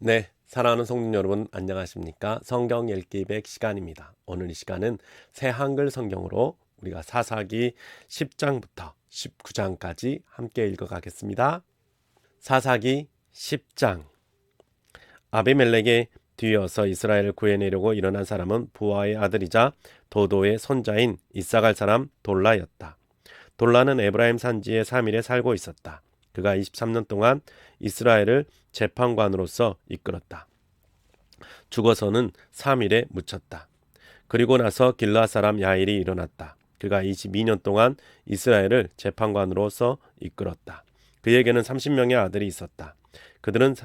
네, 사랑하는 성도 여러분 안녕하십니까? 성경 읽기 100 시간입니다. 오늘 이 시간은 새 한글 성경으로 우리가 사사기 10장부터 19장까지 함께 읽어가겠습니다. 사사기 10장. 아비멜렉에 뒤이어서 이스라엘을 구해내려고 일어난 사람은 부하의 아들이자 도도의 손자인 이사갈 사람 돌라였다. 돌라는 에브라임 산지의 3일에 살고 있었다. 그가 23년 동안 이스라엘을 재판관으로서 이끌었다. 죽어서는 3일에 묻혔다. 그리고 나서 길라 사람 야일이 일어났다. 그가 22년 동안 이스라엘을 재판관으로서 이끌었다. 그에게는 30명의 아들이 있었다. 그들은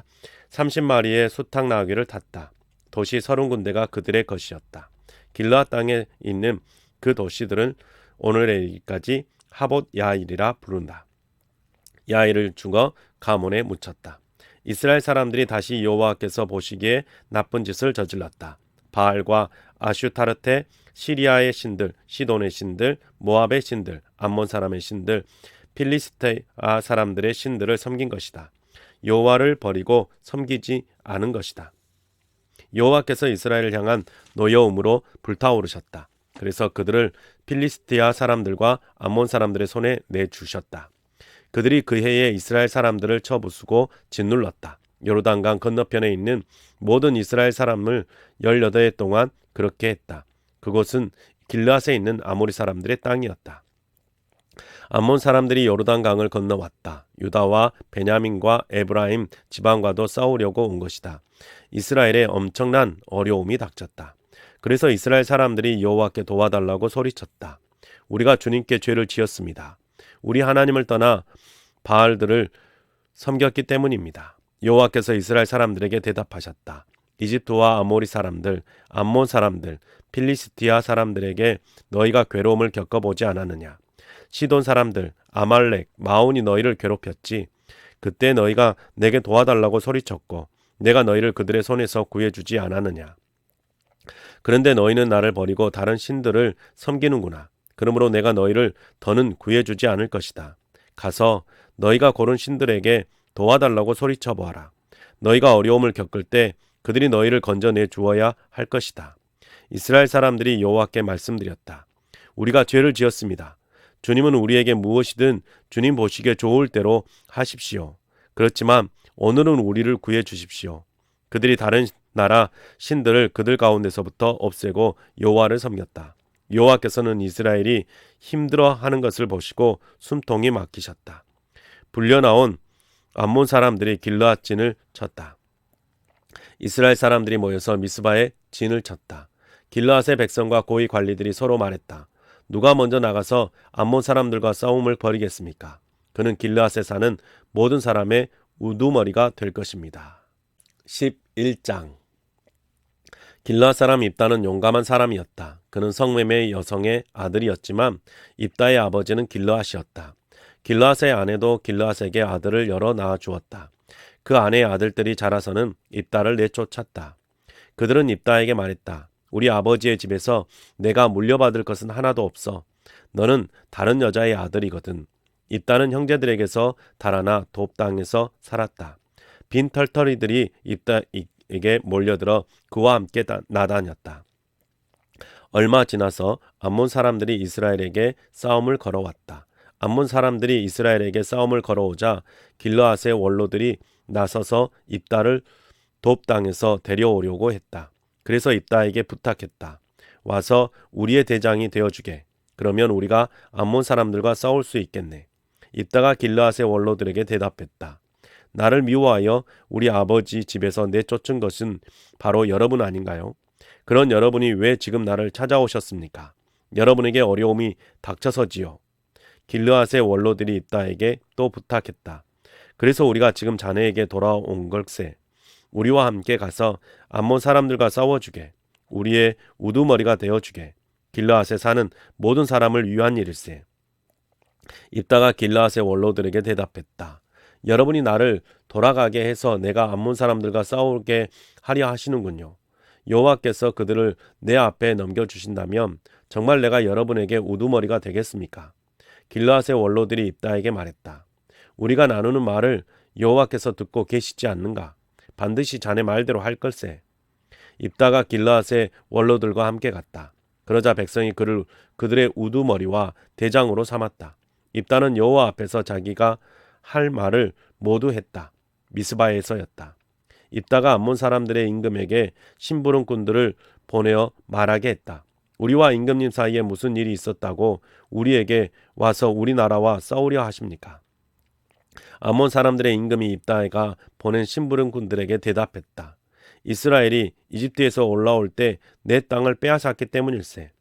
30마리의 수탉 나귀를 탔다. 도시 30군데가 그들의 것이었다. 길라 땅에 있는 그 도시들은 오늘에까지 하봇 야일이라 부른다. 야일을 죽어 가문에 묻혔다. 이스라엘 사람들이 다시 여호와께서 보시기에 나쁜 짓을 저질렀다. 바알과 아슈타르테, 시리아의 신들, 시돈의 신들, 모압의 신들, 암몬 사람의 신들, 필리스테아 사람들의 신들을 섬긴 것이다. 여호와를 버리고 섬기지 않은 것이다. 여호와께서 이스라엘을 향한 노여움으로 불타오르셨다. 그래서 그들을 필리스티아 사람들과 암몬 사람들의 손에 내주셨다. 그들이 그 해에 이스라엘 사람들을 쳐부수고 짓눌렀다. 요르단강 건너편에 있는 모든 이스라엘 사람을 18해 동안 그렇게 했다. 그곳은 길앗에 있는 아모리 사람들의 땅이었다. 암몬 사람들이 요르단강을 건너왔다. 유다와 베냐민과 에브라임 지방과도 싸우려고 온 것이다. 이스라엘에 엄청난 어려움이 닥쳤다. 그래서 이스라엘 사람들이 여호와께 도와달라고 소리쳤다. 우리가 주님께 죄를 지었습니다. 우리 하나님을 떠나 바알들을 섬겼기 때문입니다. 여호와께서 이스라엘 사람들에게 대답하셨다. 이집트와 아모리 사람들, 암몬 사람들, 필리스티아 사람들에게 너희가 괴로움을 겪어보지 않았느냐? 시돈 사람들, 아말렉, 마온이 너희를 괴롭혔지. 그때 너희가 내게 도와달라고 소리쳤고 내가 너희를 그들의 손에서 구해주지 않았느냐? 그런데 너희는 나를 버리고 다른 신들을 섬기는구나. 그러므로 내가 너희를 더는 구해주지 않을 것이다. 가서 너희가 고른 신들에게 도와달라고 소리쳐 보아라. 너희가 어려움을 겪을 때 그들이 너희를 건져내 주어야 할 것이다. 이스라엘 사람들이 여호와께 말씀드렸다. 우리가 죄를 지었습니다. 주님은 우리에게 무엇이든 주님 보시기에 좋을 대로 하십시오. 그렇지만 오늘은 우리를 구해 주십시오. 그들이 다른 나라 신들을 그들 가운데서부터 없애고 여호와를 섬겼다. 여호와께서는 이스라엘이 힘들어하는 것을 보시고 숨통이 막히셨다. 불려나온 암몬 사람들이 길르앗 진을 쳤다. 이스라엘 사람들이 모여서 미스바에 진을 쳤다. 길르앗의 백성과 고위 관리들이 서로 말했다. 누가 먼저 나가서 암몬 사람들과 싸움을 벌이겠습니까? 그는 길르앗에 사는 모든 사람의 우두머리가 될 것입니다. 11장. 길르앗 사람 입다는 용감한 사람이었다. 그는 성매매 여성의 아들이었지만 입다의 아버지는 길르앗이었다. 길르앗의 아내도 길르앗에게 아들을 여러 낳아 주었다. 그 아내의 아들들이 자라서는 입다를 내쫓았다. 그들은 입다에게 말했다. 우리 아버지의 집에서 내가 물려받을 것은 하나도 없어. 너는 다른 여자의 아들이거든. 입다는 형제들에게서 달아나 돕 땅에서 살았다. 빈 털터리들이 입다에게 몰려들어 그와 함께 나다녔다. 얼마 지나서 암몬 사람들이 이스라엘에게 싸움을 걸어왔다. 암몬 사람들이 이스라엘에게 싸움을 걸어오자 길르앗의 원로들이 나서서 입다를 돕 땅에서 데려오려고 했다. 그래서 입다에게 부탁했다. 와서 우리의 대장이 되어주게. 그러면 우리가 암몬 사람들과 싸울 수 있겠네. 입다가 길르앗의 원로들에게 대답했다. 나를 미워하여 우리 아버지 집에서 내쫓은 것은 바로 여러분 아닌가요? 그런 여러분이 왜 지금 나를 찾아오셨습니까? 여러분에게 어려움이 닥쳐서지요. 길르앗의 원로들이 입다에게 또 부탁했다. 그래서 우리가 지금 자네에게 돌아온 걸세. 우리와 함께 가서 암몬 사람들과 싸워주게. 우리의 우두머리가 되어주게. 길르앗에 사는 모든 사람을 위한 일일세. 입다가 길르앗의 원로들에게 대답했다. 여러분이 나를 돌아가게 해서 내가 암몬 사람들과 싸우게 하려 하시는군요. 여호와께서 그들을 내 앞에 넘겨주신다면 정말 내가 여러분에게 우두머리가 되겠습니까? 길르앗의 원로들이 입다에게 말했다. 우리가 나누는 말을 여호와께서 듣고 계시지 않는가? 반드시 자네 말대로 할 걸세. 입다가 길르앗의 원로들과 함께 갔다. 그러자 백성이 그들의 우두머리와 대장으로 삼았다. 입다는 여호와 앞에서 자기가 할 말을 모두 했다. 미스바에서였다. 입다가 암몬 사람들의 임금에게 심부름꾼들을 보내어 말하게 했다. 우리와 임금님 사이에 무슨 일이 있었다고 우리에게 와서 우리나라와 싸우려 하십니까? 암몬 사람들의 임금이 입다가 보낸 심부름꾼들에게 대답했다. 이스라엘이 이집트에서 올라올 때 내 땅을 빼앗았기 때문일세.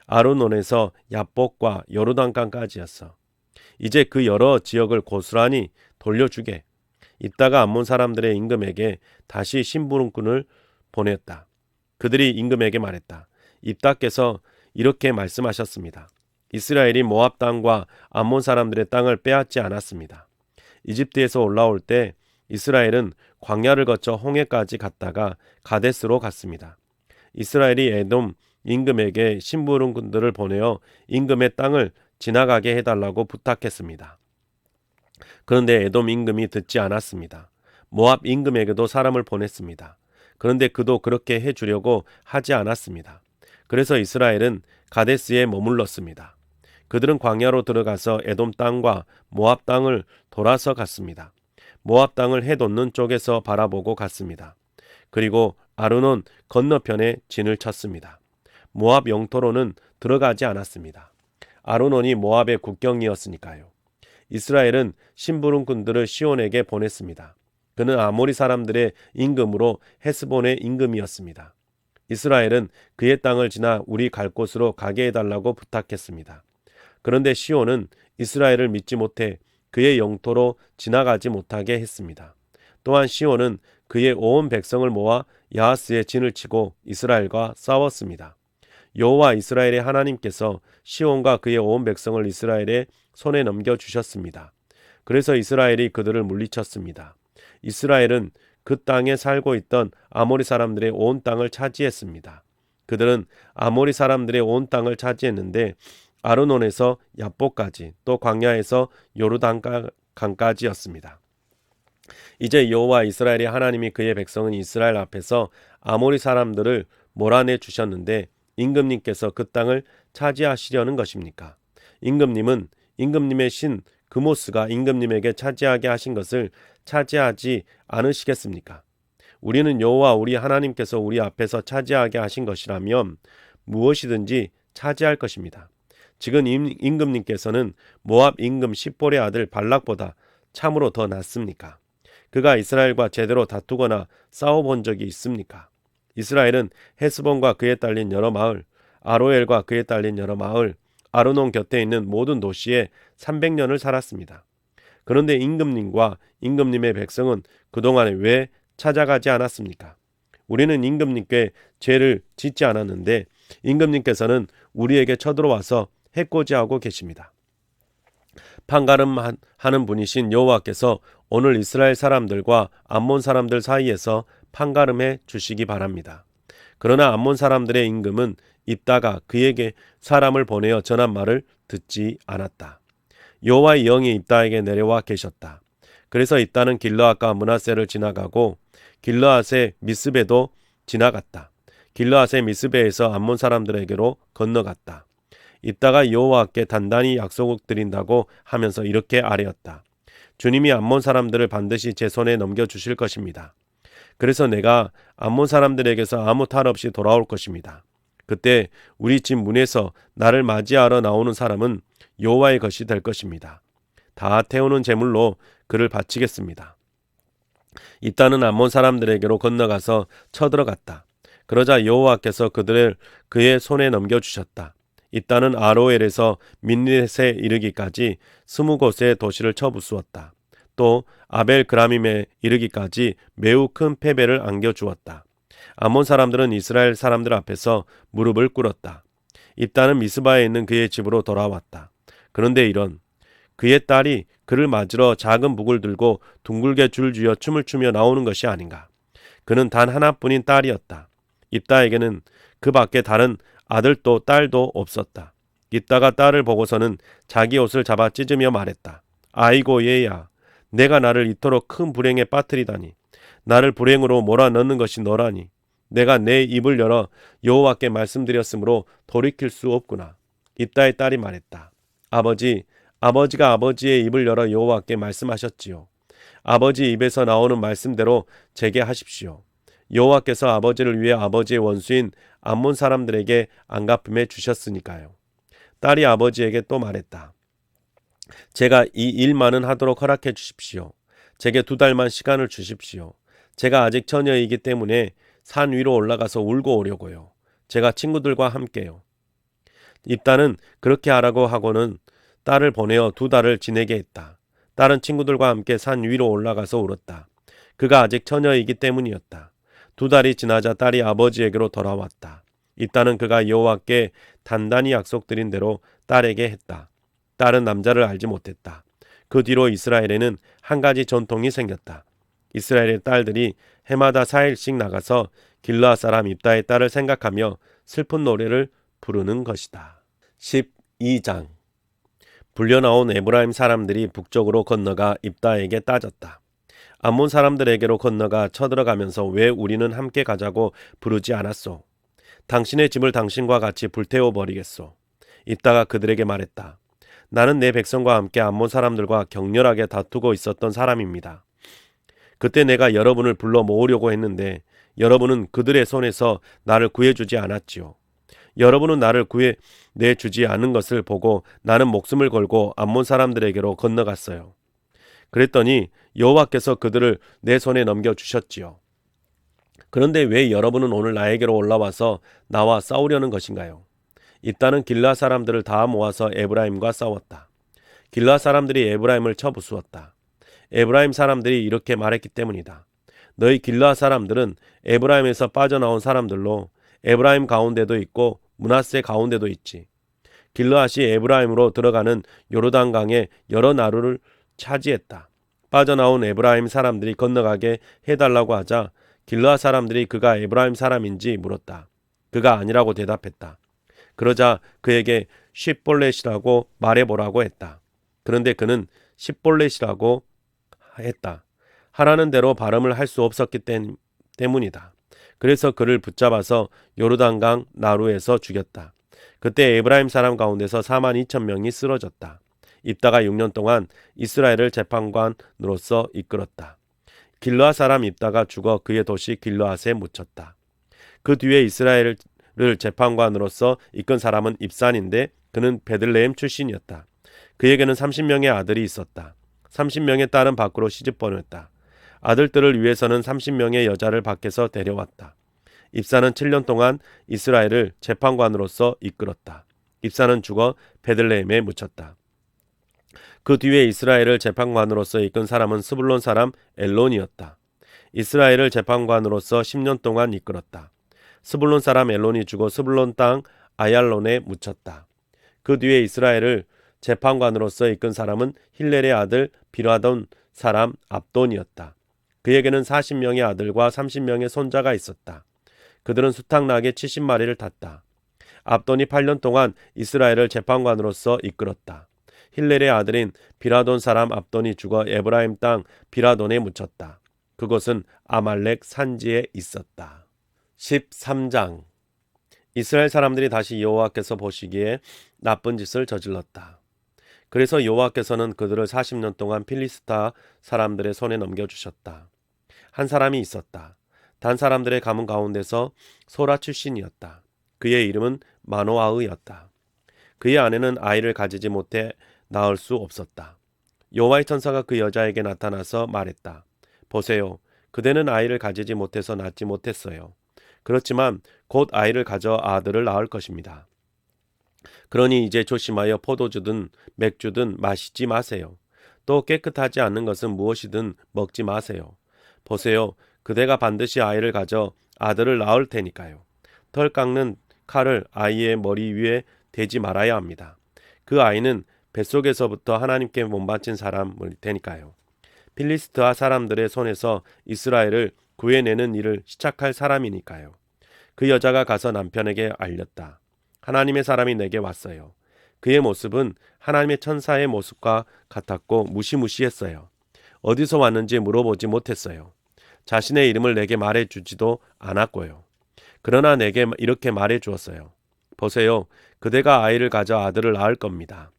아르논에서 야복과 요르단강까지였어. 이제 그 여러 지역을 고스란히 돌려주게. 입다가 암몬 사람들의 임금에게 다시 심부름꾼을 보냈다. 그들이 임금에게 말했다. 입다께서 이렇게 말씀하셨습니다. 이스라엘이 모압 땅과 암몬 사람들의 땅을 빼앗지 않았습니다. 이집트에서 올라올 때 이스라엘은 광야를 거쳐 홍해까지 갔다가 가데스로 갔습니다. 이스라엘이 에돔 임금에게 심부름꾼들을 보내어 임금의 땅을 지나가게 해달라고 부탁했습니다. 그런데 에돔 임금이 듣지 않았습니다. 모압 임금에게도 사람을 보냈습니다. 그런데 그도 그렇게 해주려고 하지 않았습니다. 그래서 이스라엘은 가데스에 머물렀습니다. 그들은 광야로 들어가서 에돔 땅과 모압 땅을 돌아서 갔습니다. 모압 땅을 해 돋는 쪽에서 바라보고 갔습니다. 그리고 아르논 건너편에 진을 쳤습니다. 모압 영토로는 들어가지 않았습니다. 아르논이 모압의 국경이었으니까요. 이스라엘은 심부름꾼들을 시온에게 보냈습니다. 그는 아모리 사람들의 임금으로 헤스본의 임금이었습니다. 이스라엘은 그의 땅을 지나 우리 갈 곳으로 가게 해달라고 부탁했습니다. 그런데 시온은 이스라엘을 믿지 못해 그의 영토로 지나가지 못하게 했습니다. 또한 시온은 그의 온 백성을 모아 야하스에 진을 치고 이스라엘과 싸웠습니다. 여호와 이스라엘의 하나님께서 시온과 그의 온 백성을 이스라엘의 손에 넘겨주셨습니다. 그래서 이스라엘이 그들을 물리쳤습니다. 이스라엘은 그 땅에 살고 있던 아모리 사람들의 온 땅을 차지했습니다. 그들은 아모리 사람들의 온 땅을 차지했는데 아르논에서 야복까지 또 광야에서 요르단강까지였습니다. 이제 여호와 이스라엘의 하나님이 그의 백성은 이스라엘 앞에서 아모리 사람들을 몰아내 주셨는데 임금님께서 그 땅을 차지하시려는 것입니까? 임금님은 임금님의 신 그모스가 임금님에게 차지하게 하신 것을 차지하지 않으시겠습니까? 우리는 여호와 우리 하나님께서 우리 앞에서 차지하게 하신 것이라면 무엇이든지 차지할 것입니다. 지금 임금님께서는 모압 임금 십볼의 아들 발락보다 참으로 더 낫습니까? 그가 이스라엘과 제대로 다투거나 싸워본 적이 있습니까? 이스라엘은 헤스본과 그에 딸린 여러 마을, 아로엘과 그에 딸린 여러 마을, 아르논 곁에 있는 모든 도시에 300년을 살았습니다. 그런데 임금님과 임금님의 백성은 그동안에 왜 찾아가지 않았습니까? 우리는 임금님께 죄를 짓지 않았는데 임금님께서는 우리에게 쳐들어와서 해코지하고 계십니다. 판가름하는 분이신 여호와께서 오늘 이스라엘 사람들과 암몬 사람들 사이에서 판가름해 주시기 바랍니다. 그러나 암몬 사람들의 임금은 입다가 그에게 사람을 보내어 전한 말을 듣지 않았다. 여호와의 영이 입다에게 내려와 계셨다. 그래서 입다는 길르앗과 므낫세를 지나가고 길르앗의 미스베도 지나갔다. 길르앗의 미스베에서 암몬 사람들에게로 건너갔다. 입다가 여호와께 단단히 약속을 드린다고 하면서 이렇게 아뢰었다. 주님이 암몬 사람들을 반드시 제 손에 넘겨주실 것입니다. 그래서 내가 암몬 사람들에게서 아무 탈 없이 돌아올 것입니다. 그때 우리 집 문에서 나를 맞이하러 나오는 사람은 여호와의 것이 될 것입니다. 다 태우는 제물로 그를 바치겠습니다. 입다는 암몬 사람들에게로 건너가서 쳐들어갔다. 그러자 여호와께서 그들을 그의 손에 넘겨주셨다. 입다는 아로엘에서 민릿에 이르기까지 20곳의 도시를 쳐부수었다. 또 아벨 그라밈에 이르기까지 매우 큰 패배를 안겨주었다. 암몬 사람들은 이스라엘 사람들 앞에서 무릎을 꿇었다. 입다는 미스바에 있는 그의 집으로 돌아왔다. 그런데 그의 딸이 그를 맞으러 작은 북을 들고 둥글게 줄쥐어 춤을 추며 나오는 것이 아닌가. 그는 단 하나뿐인 딸이었다. 입다에게는 그 밖에 다른 아들도 딸도 없었다. 입다가 딸을 보고서는 자기 옷을 잡아 찢으며 말했다. 아이고 얘야, 내가 나를 이토록 큰 불행에 빠뜨리다니. 나를 불행으로 몰아넣는 것이 너라니. 내가 내 입을 열어 여호와께 말씀드렸으므로 돌이킬 수 없구나. 입다의 딸이 말했다. 아버지가 아버지의 입을 열어 여호와께 말씀하셨지요. 아버지 입에서 나오는 말씀대로 제게 하십시오. 여호와께서 아버지를 위해 아버지의 원수인 암몬 사람들에게 안갚음해 주셨으니까요. 딸이 아버지에게 또 말했다. 제가 이 일만은 하도록 허락해 주십시오. 제게 2달만 시간을 주십시오. 제가 아직 처녀이기 때문에 산 위로 올라가서 울고 오려고요. 제가 친구들과 함께요. 입다는 그렇게 하라고 하고는 딸을 보내어 2달을 지내게 했다. 딸은 친구들과 함께 산 위로 올라가서 울었다. 그가 아직 처녀이기 때문이었다. 2달이 지나자 딸이 아버지에게로 돌아왔다. 입다는 그가 여호와께 단단히 약속드린 대로 딸에게 했다. 딸은 남자를 알지 못했다. 그 뒤로 이스라엘에는 한 가지 전통이 생겼다. 이스라엘의 딸들이 해마다 4일씩 나가서 길르앗 사람 입다의 딸을 생각하며 슬픈 노래를 부르는 것이다. 12장. 불려나온 에브라임 사람들이 북쪽으로 건너가 입다에게 따졌다. 암몬 사람들에게로 건너가 쳐들어가면서 왜 우리는 함께 가자고 부르지 않았소? 당신의 집을 당신과 같이 불태워 버리겠소. 입다가 그들에게 말했다. 나는 내 백성과 함께 암몬 사람들과 격렬하게 다투고 있었던 사람입니다. 그때 내가 여러분을 불러 모으려고 했는데 여러분은 그들의 손에서 나를 구해주지 않았지요. 여러분은 나를 구해내주지 않은 것을 보고 나는 목숨을 걸고 암몬 사람들에게로 건너갔어요. 그랬더니 여호와께서 그들을 내 손에 넘겨주셨지요. 그런데 왜 여러분은 오늘 나에게로 올라와서 나와 싸우려는 것인가요? 입다는 길르앗 사람들을 다 모아서 에브라임과 싸웠다. 길르앗 사람들이 에브라임을 쳐부수었다. 에브라임 사람들이 이렇게 말했기 때문이다. 너희 길르앗 사람들은 에브라임에서 빠져나온 사람들로 에브라임 가운데도 있고 므낫세 가운데도 있지. 길르앗이 에브라임으로 들어가는 요르단강의 여러 나루를 차지했다. 빠져나온 에브라임 사람들이 건너가게 해달라고 하자 길르앗 사람들이 그가 에브라임 사람인지 물었다. 그가 아니라고 대답했다. 그러자 그에게 쉿볼렛이라고 말해보라고 했다. 그런데 그는 쉿볼렛이라고 했다. 하라는 대로 발음을 할 수 없었기 때문이다. 그래서 그를 붙잡아서 요르단강 나루에서 죽였다. 그때 에브라임 사람 가운데서 42,000명이 쓰러졌다. 입다가 6년 동안 이스라엘을 재판관으로서 이끌었다. 길르앗 사람 입다가 죽어 그의 도시 길르앗에 묻혔다. 그 뒤에 이스라엘을 재판관으로서 이끈 사람은 입산인데 그는 베들레헴 출신이었다. 그에게는 30명의 아들이 있었다. 30명의 딸은 밖으로 시집 보냈다. 아들들을 위해서는 30명의 여자를 밖에서 데려왔다. 입사는 7년 동안 이스라엘을 재판관으로서 이끌었다. 입사는 죽어 베들레헴에 묻혔다. 그 뒤에 이스라엘을 재판관으로서 이끈 사람은 스불론 사람 엘론이었다. 이스라엘을 재판관으로서 10년 동안 이끌었다. 스불론 사람 엘론이 죽어 스불론 땅 아얄론에 묻혔다. 그 뒤에 이스라엘을 재판관으로서 이끈 사람은 힐렐의 아들 비라돈 사람 압돈이었다. 그에게는 40명의 아들과 30명의 손자가 있었다. 그들은 수탉나게 70마리를 탔다. 압돈이 8년 동안 이스라엘을 재판관으로서 이끌었다. 힐렐의 아들인 비라돈 사람 압돈이 죽어 에브라임 땅 비라돈에 묻혔다. 그곳은 아말렉 산지에 있었다. 13장. 이스라엘 사람들이 다시 여호와께서 보시기에 나쁜 짓을 저질렀다. 그래서 여호와께서는 그들을 40년 동안 필리스타 사람들의 손에 넘겨주셨다. 한 사람이 있었다. 단 사람들의 가문 가운데서 소라 출신이었다. 그의 이름은 마노아흐였다. 그의 아내는 아이를 가지지 못해 낳을 수 없었다. 여호와의 천사가 그 여자에게 나타나서 말했다. 보세요. 그대는 아이를 가지지 못해서 낳지 못했어요. 그렇지만 곧 아이를 가져 아들을 낳을 것입니다. 그러니 이제 조심하여 포도주든 맥주든 마시지 마세요. 또 깨끗하지 않는 것은 무엇이든 먹지 마세요. 보세요. 그대가 반드시 아이를 가져 아들을 낳을 테니까요. 털 깎는 칼을 아이의 머리 위에 대지 말아야 합니다. 그 아이는 뱃속에서부터 하나님께 몸바친 사람일 테니까요. 필리스트와 사람들의 손에서 이스라엘을 구해내는 일을 시작할 사람이니까요. 그 여자가 가서 남편에게 알렸다. 하나님의 사람이 내게 왔어요. 그의 모습은 하나님의 천사의 모습과 같았고 무시무시했어요. 어디서 왔는지 물어보지 못했어요. 자신의 이름을 내게 말해주지도 않았고요. 그러나 내게 이렇게 말해주었어요. 보세요. 그대가 아이를 가져 아들을 낳을 겁니다.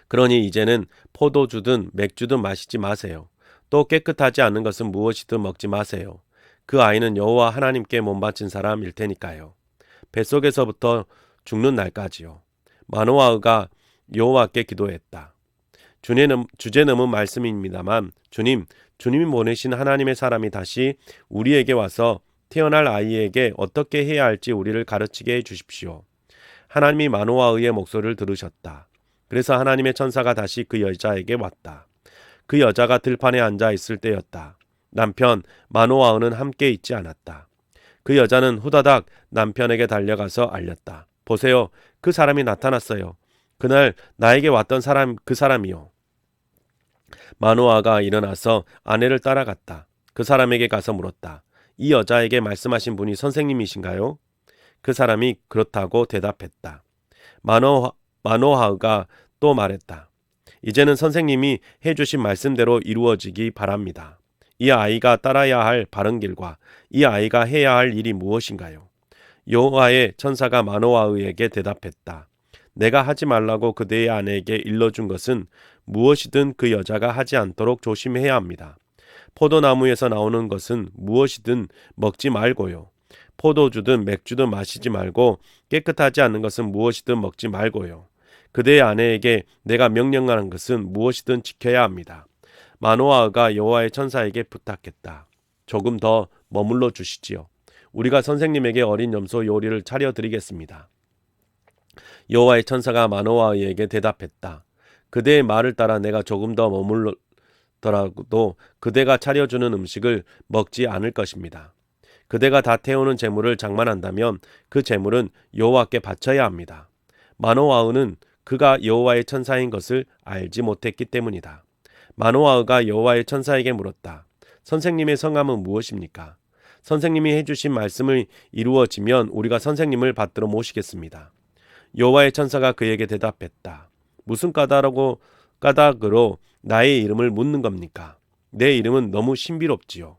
그러니 이제는 포도주든 맥주든 마시지 마세요. 또 깨끗하지 않은 것은 무엇이든 먹지 마세요. 그 아이는 여호와 하나님께 몸바친 사람일 테니까요. 뱃속에서부터 죽는 날까지요. 마노아가 여호와께 기도했다. 주제 넘은 말씀입니다만 주님이 보내신 하나님의 사람이 다시 우리에게 와서 태어날 아이에게 어떻게 해야 할지 우리를 가르치게 해 주십시오. 하나님이 마노아의 목소리를 들으셨다. 그래서 하나님의 천사가 다시 그 여자에게 왔다. 그 여자가 들판에 앉아 있을 때였다. 남편 마노아는 함께 있지 않았다. 그 여자는 후다닥 남편에게 달려가서 알렸다. 보세요. 그 사람이 나타났어요. 그날 나에게 왔던 사람, 그 사람이요. 마노아가 일어나서 아내를 따라갔다. 그 사람에게 가서 물었다. 이 여자에게 말씀하신 분이 선생님이신가요? 그 사람이 그렇다고 대답했다. 마노아가 또 말했다. 이제는 선생님이 해주신 말씀대로 이루어지기 바랍니다. 이 아이가 따라야 할 바른 길과 이 아이가 해야 할 일이 무엇인가요? 여호와의 천사가 마노아에게 대답했다. 내가 하지 말라고 그대의 아내에게 일러준 것은 무엇이든 그 여자가 하지 않도록 조심해야 합니다. 포도나무에서 나오는 것은 무엇이든 먹지 말고요. 포도주든 맥주든 마시지 말고 깨끗하지 않은 것은 무엇이든 먹지 말고요. 그대의 아내에게 내가 명령하는 것은 무엇이든 지켜야 합니다. 마노아가 여호와의 천사에게 부탁했다. 조금 더 머물러 주시지요. 우리가 선생님에게 어린 염소 요리를 차려드리겠습니다. 여호와의 천사가 마노아에게 대답했다. 그대의 말을 따라 내가 조금 더 머물더라도 그대가 차려주는 음식을 먹지 않을 것입니다. 그대가 다 태우는 재물을 장만한다면 그 재물은 여호와께 바쳐야 합니다. 마노아는 그가 여호와의 천사인 것을 알지 못했기 때문이다. 마노아가 여호와의 천사에게 물었다. 선생님의 성함은 무엇입니까? 선생님이 해주신 말씀을 이루어지면 우리가 선생님을 받들어 모시겠습니다. 여호와의 천사가 그에게 대답했다. 무슨 까닭으로 나의 이름을 묻는 겁니까? 내 이름은 너무 신비롭지요.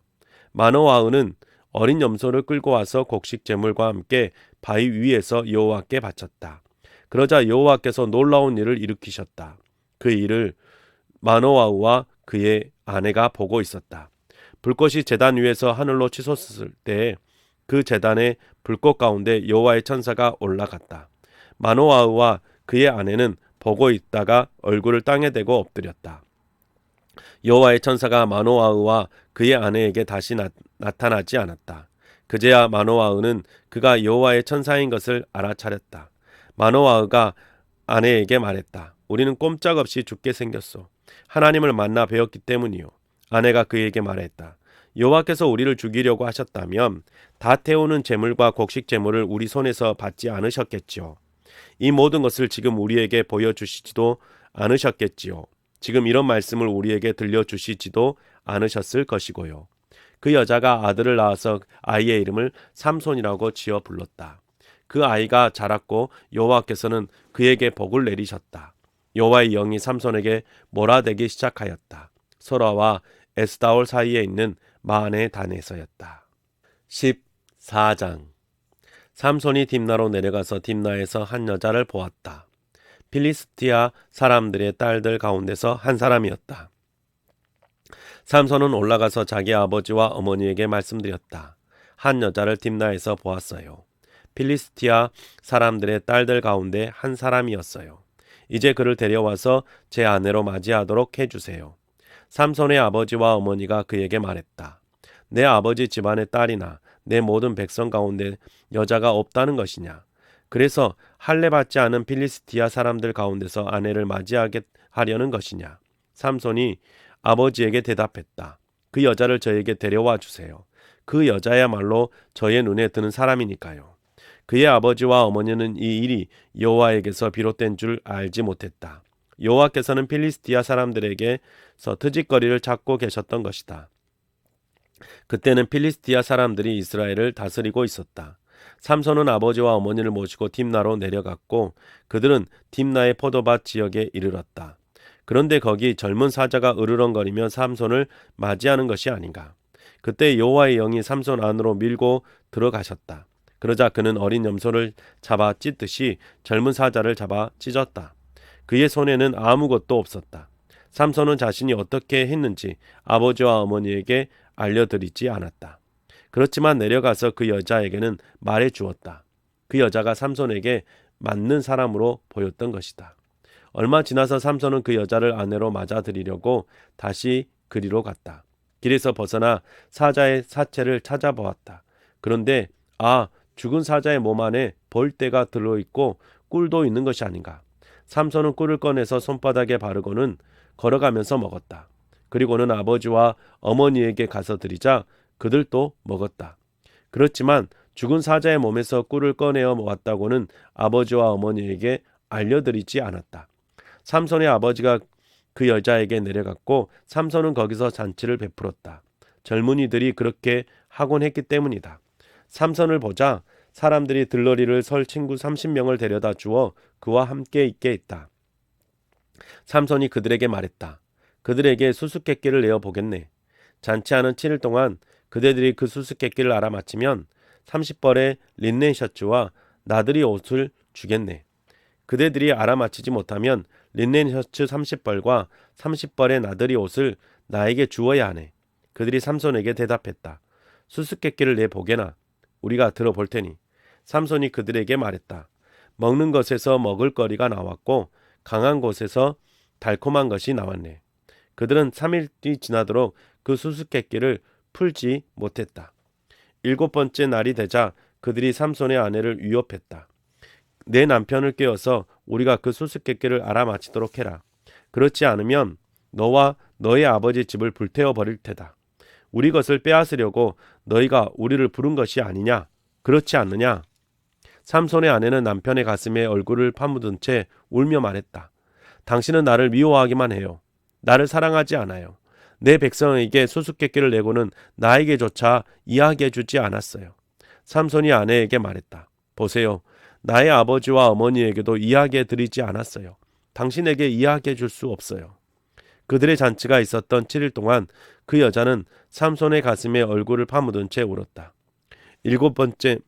마노아는 어린 염소를 끌고 와서 곡식 제물과 함께 바위 위에서 여호와께 바쳤다. 그러자 여호와께서 놀라운 일을 일으키셨다. 그 일을 마노아와 그의 아내가 보고 있었다. 불꽃이 제단 위에서 하늘로 치솟을 때 그 제단의 불꽃 가운데 여호와의 천사가 올라갔다. 마노아와 그의 아내는 보고 있다가 얼굴을 땅에 대고 엎드렸다. 여호와의 천사가 마노아와 그의 아내에게 다시 나타나지 않았다. 그제야 마노아는 그가 여호와의 천사인 것을 알아차렸다. 마노아가 아내에게 말했다. 우리는 꼼짝없이 죽게 생겼소. 하나님을 만나 뵈었기 때문이요. 아내가 그에게 말했다. 여호와께서 우리를 죽이려고 하셨다면 다 태우는 제물과 곡식 제물을 우리 손에서 받지 않으셨겠지요. 이 모든 것을 지금 우리에게 보여주시지도 않으셨겠지요. 지금 이런 말씀을 우리에게 들려주시지도 않으셨을 것이고요. 그 여자가 아들을 낳아서 아이의 이름을 삼손이라고 지어 불렀다. 그 아이가 자랐고 여호와께서는 그에게 복을 내리셨다. 여호와의 영이 삼손에게 몰아대기 시작하였다. 소라와 에스다올 사이에 있는 마한의 단에서였다. 14장. 삼손이 딥나로 내려가서 딥나에서 한 여자를 보았다. 필리스티아 사람들의 딸들 가운데서 한 사람이었다. 삼손은 올라가서 자기 아버지와 어머니에게 말씀드렸다. 한 여자를 딥나에서 보았어요. 필리스티아 사람들의 딸들 가운데 한 사람이었어요. 이제 그를 데려와서 제 아내로 맞이하도록 해주세요. 삼손의 아버지와 어머니가 그에게 말했다. 내 아버지 집안의 딸이나 내 모든 백성 가운데 여자가 없다는 것이냐? 그래서 할례받지 않은 필리스티아 사람들 가운데서 아내를 맞이하게 하려는 것이냐? 삼손이 아버지에게 대답했다. 그 여자를 저에게 데려와 주세요. 그 여자야말로 저의 눈에 드는 사람이니까요. 그의 아버지와 어머니는 이 일이 여호와에게서 비롯된 줄 알지 못했다. 여호와께서는 필리스티아 사람들에게서 트짓거리를 찾고 계셨던 것이다. 그때는 필리스티아 사람들이 이스라엘을 다스리고 있었다. 삼손은 아버지와 어머니를 모시고 딥나로 내려갔고 그들은 딥나의 포도밭 지역에 이르렀다. 그런데 거기 젊은 사자가 으르렁거리며 삼손을 맞이하는 것이 아닌가. 그때 여호와의 영이 삼손 안으로 밀고 들어가셨다. 그러자 그는 어린 염소를 잡아 찢듯이 젊은 사자를 잡아 찢었다. 그의 손에는 아무것도 없었다. 삼손은 자신이 어떻게 했는지 아버지와 어머니에게 알려드리지 않았다. 그렇지만 내려가서 그 여자에게는 말해 주었다. 그 여자가 삼손에게 맞는 사람으로 보였던 것이다. 얼마 지나서 삼손은 그 여자를 아내로 맞아들이려고 다시 그리로 갔다. 길에서 벗어나 사자의 사체를 찾아보았다. 그런데 죽은 사자의 몸 안에 벌떼가 들어있고 꿀도 있는 것이 아닌가. 삼손은 꿀을 꺼내서 손바닥에 바르고는 걸어가면서 먹었다. 그리고는 아버지와 어머니에게 가서 드리자 그들도 먹었다. 그렇지만 죽은 사자의 몸에서 꿀을 꺼내어 모았다고는 아버지와 어머니에게 알려드리지 않았다. 삼손의 아버지가 그 여자에게 내려갔고 삼손은 거기서 잔치를 베풀었다. 젊은이들이 그렇게 하곤 했기 때문이다. 삼손을 보자 사람들이 들러리를 설 친구 30명을 데려다 주어 그와 함께 있게 했다. 삼손이 그들에게 말했다. 그들에게 수수께끼를 내어 보겠네. 잔치하는 7일 동안 그대들이 그 수수께끼를 알아맞히면 30벌의 린넨 셔츠와 나들이 옷을 주겠네. 그대들이 알아맞히지 못하면 린넨 셔츠 30벌과 30벌의 나들이 옷을 나에게 주어야 하네. 그들이 삼손에게 대답했다. 수수께끼를 내 보게나. 우리가 들어볼 테니. 삼손이 그들에게 말했다. 먹는 것에서 먹을거리가 나왔고 강한 곳에서 달콤한 것이 나왔네. 그들은 3일이 지나도록 그 수수께끼를 풀지 못했다. 7번째 날이 되자 그들이 삼손의 아내를 위협했다. 내 남편을 깨워서 우리가 그 수수께끼를 알아맞히도록 해라. 그렇지 않으면 너와 너의 아버지 집을 불태워 버릴 테다. 우리 것을 빼앗으려고 너희가 우리를 부른 것이 아니냐? 그렇지 않느냐? 삼손의 아내는 남편의 가슴에 얼굴을 파묻은 채 울며 말했다. 당신은 나를 미워하기만 해요. 나를 사랑하지 않아요. 내 백성에게 수수께끼를 내고는 나에게조차 이야기해주지 않았어요. 삼손이 아내에게 말했다. 보세요. 나의 아버지와 어머니에게도 이야기해드리지 않았어요. 당신에게 이야기해줄 수 없어요. 그들의 잔치가 있었던 7일 동안 그 여자는 삼손의 가슴에 얼굴을 파묻은 채 울었다. 7번째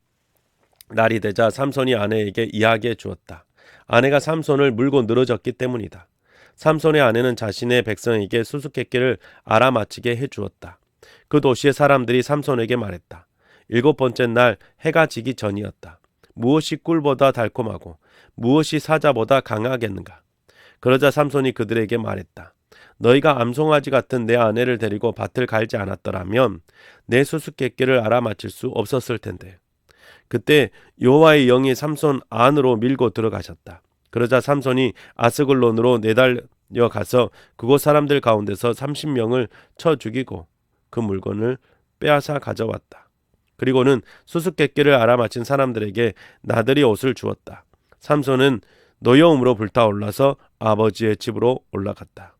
날이 되자 삼손이 아내에게 이야기해 주었다. 아내가 삼손을 물고 늘어졌기 때문이다. 삼손의 아내는 자신의 백성에게 수수께끼를 알아맞히게 해주었다. 그 도시의 사람들이 삼손에게 말했다. 7번째 날 해가 지기 전이었다. 무엇이 꿀보다 달콤하고 무엇이 사자보다 강하겠는가? 그러자 삼손이 그들에게 말했다. 너희가 암송아지 같은 내 아내를 데리고 밭을 갈지 않았더라면 내 수수께끼를 알아맞힐 수 없었을 텐데. 그때 여호와의 영이 삼손 안으로 밀고 들어가셨다. 그러자 삼손이 아스글론으로 내달려 가서 그곳 사람들 가운데서 30명을 쳐 죽이고 그 물건을 빼앗아 가져왔다. 그리고는 수수께끼를 알아맞힌 사람들에게 나들이 옷을 주었다. 삼손은 노여움으로 불타올라서 아버지의 집으로 올라갔다.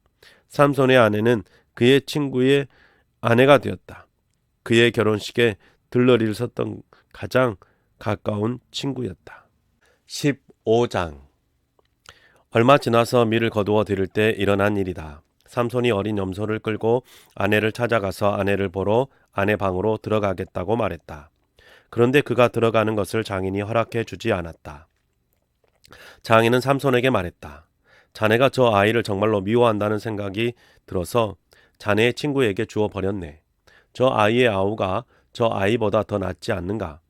삼손의 아내는 그의 친구의 아내가 되었다. 그의 결혼식에 들러리를 섰던 가장 가까운 친구였다. 15장. 얼마 지나서 밀을 거두어 들일 때 일어난 일이다. 삼손이 어린 염소를 끌고 아내를 찾아가서 아내를 보러 아내 방으로 들어가겠다고 말했다. 그런데 그가 들어가는 것을 장인이 허락해 주지 않았다. 장인은 삼손에게 말했다. 자네가 저 아이를 정말로 미워한다는 생각이 들어서 자네의 친구에게 주어 버렸네. 저 아이의 아우가 저 아이보다 더 낫지 않는가?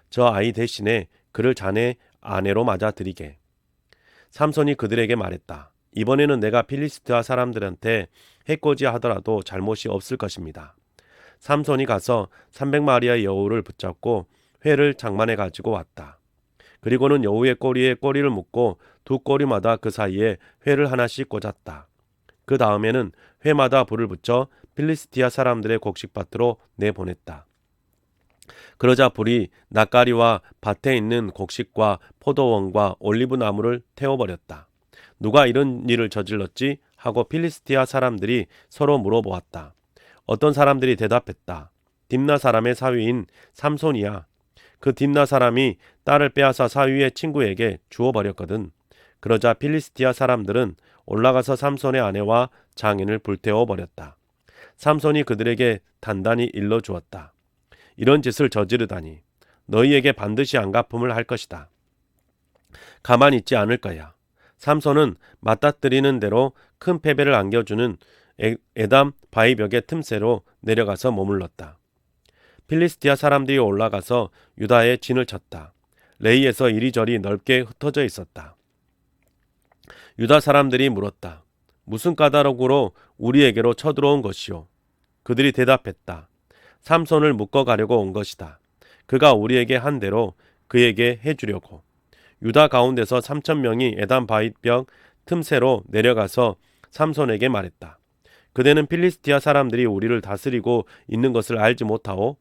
저 아이 대신에 그를 자네 아내로 맞아들이게. 삼손이 그들에게 말했다. 이번에는 내가 필리스트와 사람들한테 해코지 하더라도 잘못이 없을 것입니다. 삼손이 가서 300마리의 여우를 붙잡고 회를 장만해 가지고 왔다. 그리고는 여우의 꼬리에 꼬리를 묶고 두 꼬리마다 그 사이에 회를 하나씩 꽂았다. 그 다음에는 회마다 불을 붙여 필리스티아 사람들의 곡식밭으로 내보냈다. 그러자 불이 낫가리와 밭에 있는 곡식과 포도원과 올리브 나무를 태워버렸다. 누가 이런 일을 저질렀지? 하고 필리스티아 사람들이 서로 물어보았다. 어떤 사람들이 대답했다. 딥나 사람의 사위인 삼손이야. 그 딥나 사람이 딸을 빼앗아 사위의 친구에게 주어버렸거든. 그러자 필리스티아 사람들은 올라가서 삼손의 아내와 장인을 불태워 버렸다. 삼손이 그들에게 단단히 일러주었다. 이런 짓을 저지르다니 너희에게 반드시 안갚음을 할 것이다. 가만히 있지 않을 거야. 삼손은 맞닥뜨리는 대로 큰 패배를 안겨주는 에담 바위벽의 틈새로 내려가서 머물렀다. 필리스티아 사람들이 올라가서 유다의 진을 쳤다. 레이에서 이리저리 넓게 흩어져 있었다. 유다 사람들이 물었다. 무슨 까닭으로 우리에게로 쳐들어온 것이오? 그들이 대답했다. 삼손을 묶어가려고 온 것이다. 그가 우리에게 한 대로 그에게 해주려고. 유다 가운데서 3,000명이 에담 바위벽 틈새로 내려가서 삼손에게 말했다. 그대는 필리스티아 사람들이 우리를 다스리고 있는 것을 알지 못하오?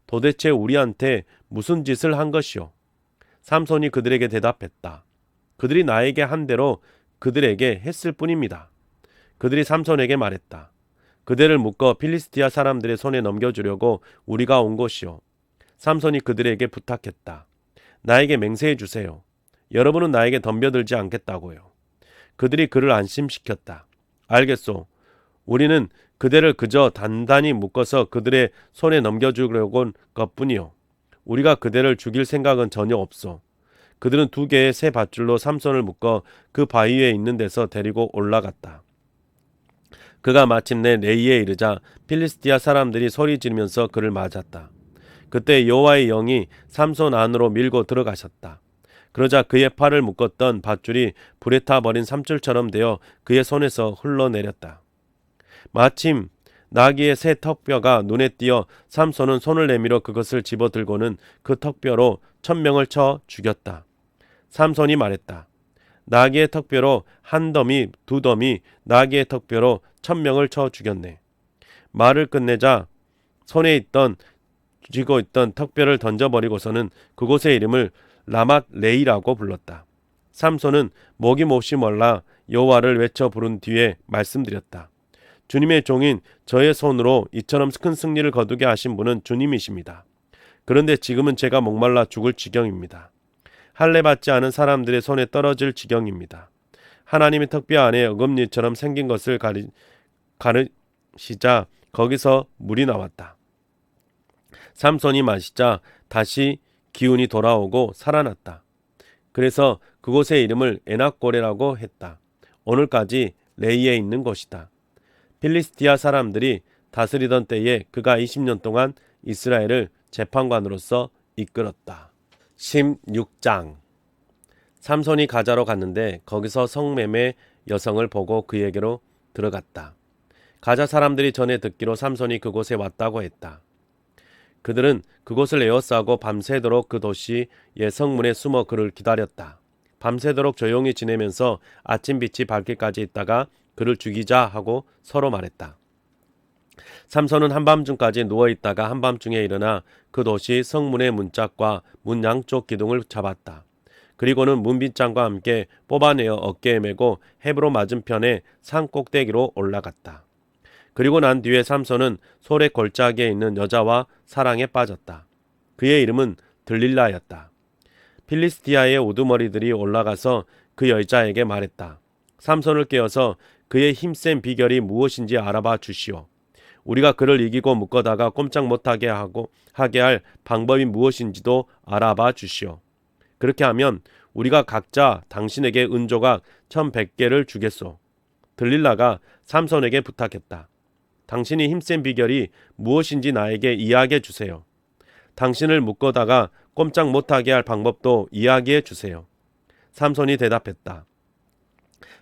도대체 우리한테 무슨 짓을 한 것이오? 삼손이 그들에게 대답했다. 그들이 나에게 한 대로 그들에게 했을 뿐입니다. 그들이 삼손에게 말했다. 그대를 묶어 필리스티아 사람들의 손에 넘겨주려고 우리가 온 것이오. 삼손이 그들에게 부탁했다. 나에게 맹세해 주세요. 여러분은 나에게 덤벼들지 않겠다고요. 그들이 그를 안심시켰다. 알겠소. 우리는 그대를 그저 단단히 묶어서 그들의 손에 넘겨주려고 온 것뿐이요. 우리가 그대를 죽일 생각은 전혀 없소. 그들은 2개의 새 밧줄로 삼손을 묶어 그 바위 위에 있는 데서 데리고 올라갔다. 그가 마침내 레이에 이르자 필리스티아 사람들이 소리 지르면서 그를 맞았다. 그때 여호와의 영이 삼손 안으로 밀고 들어가셨다. 그러자 그의 팔을 묶었던 밧줄이 불에 타 버린 삼줄처럼 되어 그의 손에서 흘러내렸다. 마침 나귀의 새 턱뼈가 눈에 띄어 삼손은 손을 내밀어 그것을 집어들고는 그 턱뼈로 1,000명을 쳐 죽였다. 삼손이 말했다. 나귀의 턱뼈로 1더미 2더미 나귀의 턱뼈로 1,000명을 쳐 죽였네. 말을 끝내자 손에 쥐고 있던 턱뼈를 던져버리고서는 그곳의 이름을 라맛 레이라고 불렀다. 삼손은 목이 몹시 몰라 여호와를 외쳐 부른 뒤에 말씀드렸다. 주님의 종인 저의 손으로 이처럼 큰 승리를 거두게 하신 분은 주님이십니다. 그런데 지금은 제가 목말라 죽을 지경입니다. 할례받지 않은 사람들의 손에 떨어질 지경입니다. 하나님의 턱뼈 안에 어금니처럼 생긴 것을 가르시자 거기서 물이 나왔다. 삼손이 마시자 다시 기운이 돌아오고 살아났다. 그래서 그곳의 이름을 에낙고레라고 했다. 오늘까지 레이에 있는 곳이다. 필리스티아 사람들이 다스리던 때에 그가 20년 동안 이스라엘을 재판관으로서 이끌었다. 16장. 삼손이 가자로 갔는데 거기서 성매매 여성을 보고 그에게로 들어갔다. 가자 사람들이 전에 듣기로 삼손이 그곳에 왔다고 했다. 그들은 그곳을 에워싸고 밤새도록 그 도시의 성문에 숨어 그를 기다렸다. 밤새도록 조용히 지내면서 아침빛이 밝기까지 있다가 그를 죽이자 하고 서로 말했다. 삼손은 한밤중까지 누워있다가 한밤중에 일어나 그 도시 성문의 문짝과 문 양쪽 기둥을 잡았다. 그리고는 문빗장과 함께 뽑아내어 어깨에 메고 헤브론 맞은편의 산 꼭대기로 올라갔다. 그리고 난 뒤에 삼손은 소래 골짜기에 있는 여자와 사랑에 빠졌다. 그의 이름은 들릴라였다. 필리스티아의 우두머리들이 올라가서 그 여자에게 말했다. 삼손을 깨워서 그의 힘센 비결이 무엇인지 알아봐 주시오. 우리가 그를 이기고 묶어다가 꼼짝 못하게 하게 할 방법이 무엇인지도 알아봐 주시오. 그렇게 하면 우리가 각자 당신에게 은조각 1,100개를 주겠소. 들릴라가 삼손에게 부탁했다. 당신이 힘센 비결이 무엇인지 나에게 이야기해 주세요. 당신을 묶어다가 꼼짝 못하게 할 방법도 이야기해 주세요. 삼손이 대답했다.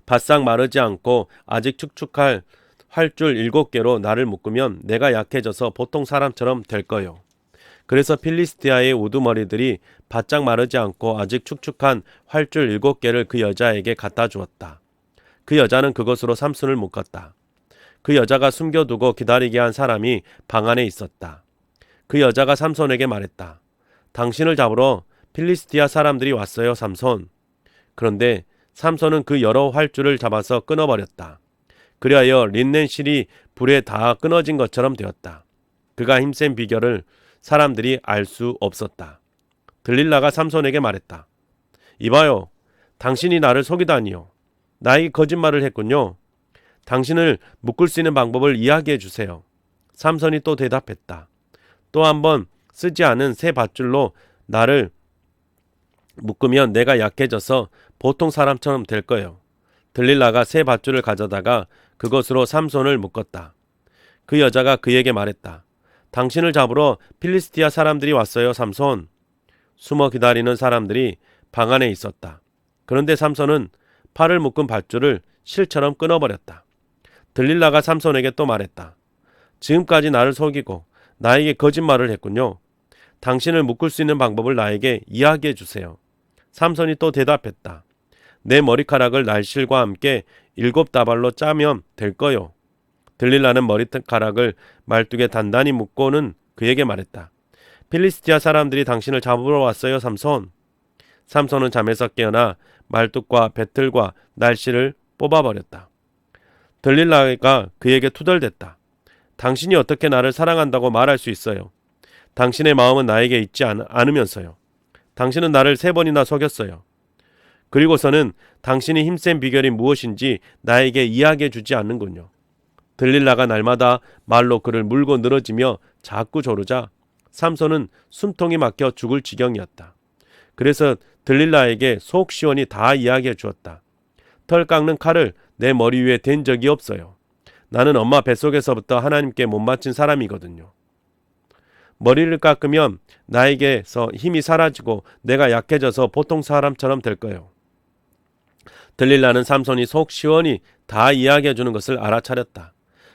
바싹 마르지 않고 아직 축축할 활줄 7개로 나를 묶으면 내가 약해져서 보통 사람처럼 될 거요. 그래서 필리스티아의 우두머리들이 바짝 마르지 않고 아직 축축한 활줄 7개를 그 여자에게 갖다 주었다. 그 여자는 그것으로 삼손을 묶었다. 그 여자가 숨겨두고 기다리게 한 사람이 방 안에 있었다. 그 여자가 삼손에게 말했다. 당신을 잡으러 필리스티아 사람들이 왔어요, 삼손. 그런데 삼손은 그 여러 활줄을 잡아서 끊어버렸다. 그리하여 린넨 실이 불에 다 끊어진 것처럼 되었다. 그가 힘센 비결을 사람들이 알 수 없었다. 들릴라가 삼손에게 말했다. 이봐요, 당신이 나를 속이다니요. 나에게 거짓말을 했군요. 당신을 묶을 수 있는 방법을 이야기해 주세요. 삼손이 또 대답했다. 또 한 번 쓰지 않은 새 밧줄로 나를 묶으면 내가 약해져서 보통 사람처럼 될 거예요. 들릴라가 새 밧줄을 가져다가 그것으로 삼손을 묶었다. 그 여자가 그에게 말했다. 당신을 잡으러 필리스티아 사람들이 왔어요, 삼손. 숨어 기다리는 사람들이 방 안에 있었다. 그런데 삼손은 팔을 묶은 밧줄을 실처럼 끊어버렸다. 들릴라가 삼손에게 또 말했다. 지금까지 나를 속이고 나에게 거짓말을 했군요. 당신을 묶을 수 있는 방법을 나에게 이야기해 주세요. 삼손이 또 대답했다. 내 머리카락을 날실과 함께 7다발로 짜면 될 거요. 들릴라는 머리카락을 말뚝에 단단히 묶고는 그에게 말했다. 필리스티아 사람들이 당신을 잡으러 왔어요, 삼손. 삼손은 잠에서 깨어나 말뚝과 배틀과 날씨를 뽑아버렸다. 들릴라가 그에게 투덜댔다. 당신이 어떻게 나를 사랑한다고 말할 수 있어요? 당신의 마음은 나에게 있지 않으면서요. 당신은 나를 3번이나 속였어요. 그리고서는 당신이 힘센 비결이 무엇인지 나에게 이야기해 주지 않는군요. 들릴라가 날마다 말로 그를 물고 늘어지며 자꾸 조르자 삼손은 숨통이 막혀 죽을 지경이었다. 그래서 들릴라에게 속 시원히 다 이야기해 주었다. 털 깎는 칼을 내 머리 위에 댄 적이 없어요. 나는 엄마 뱃속에서부터 하나님께 못 바친 사람이거든요. 머리를 깎으면 나에게서 힘이 사라지고 내가 약해져서 보통 사람처럼 될 거예요. 들릴라는 삼손이 속 시원히 다 이야기해 주는 것을 알아차렸다.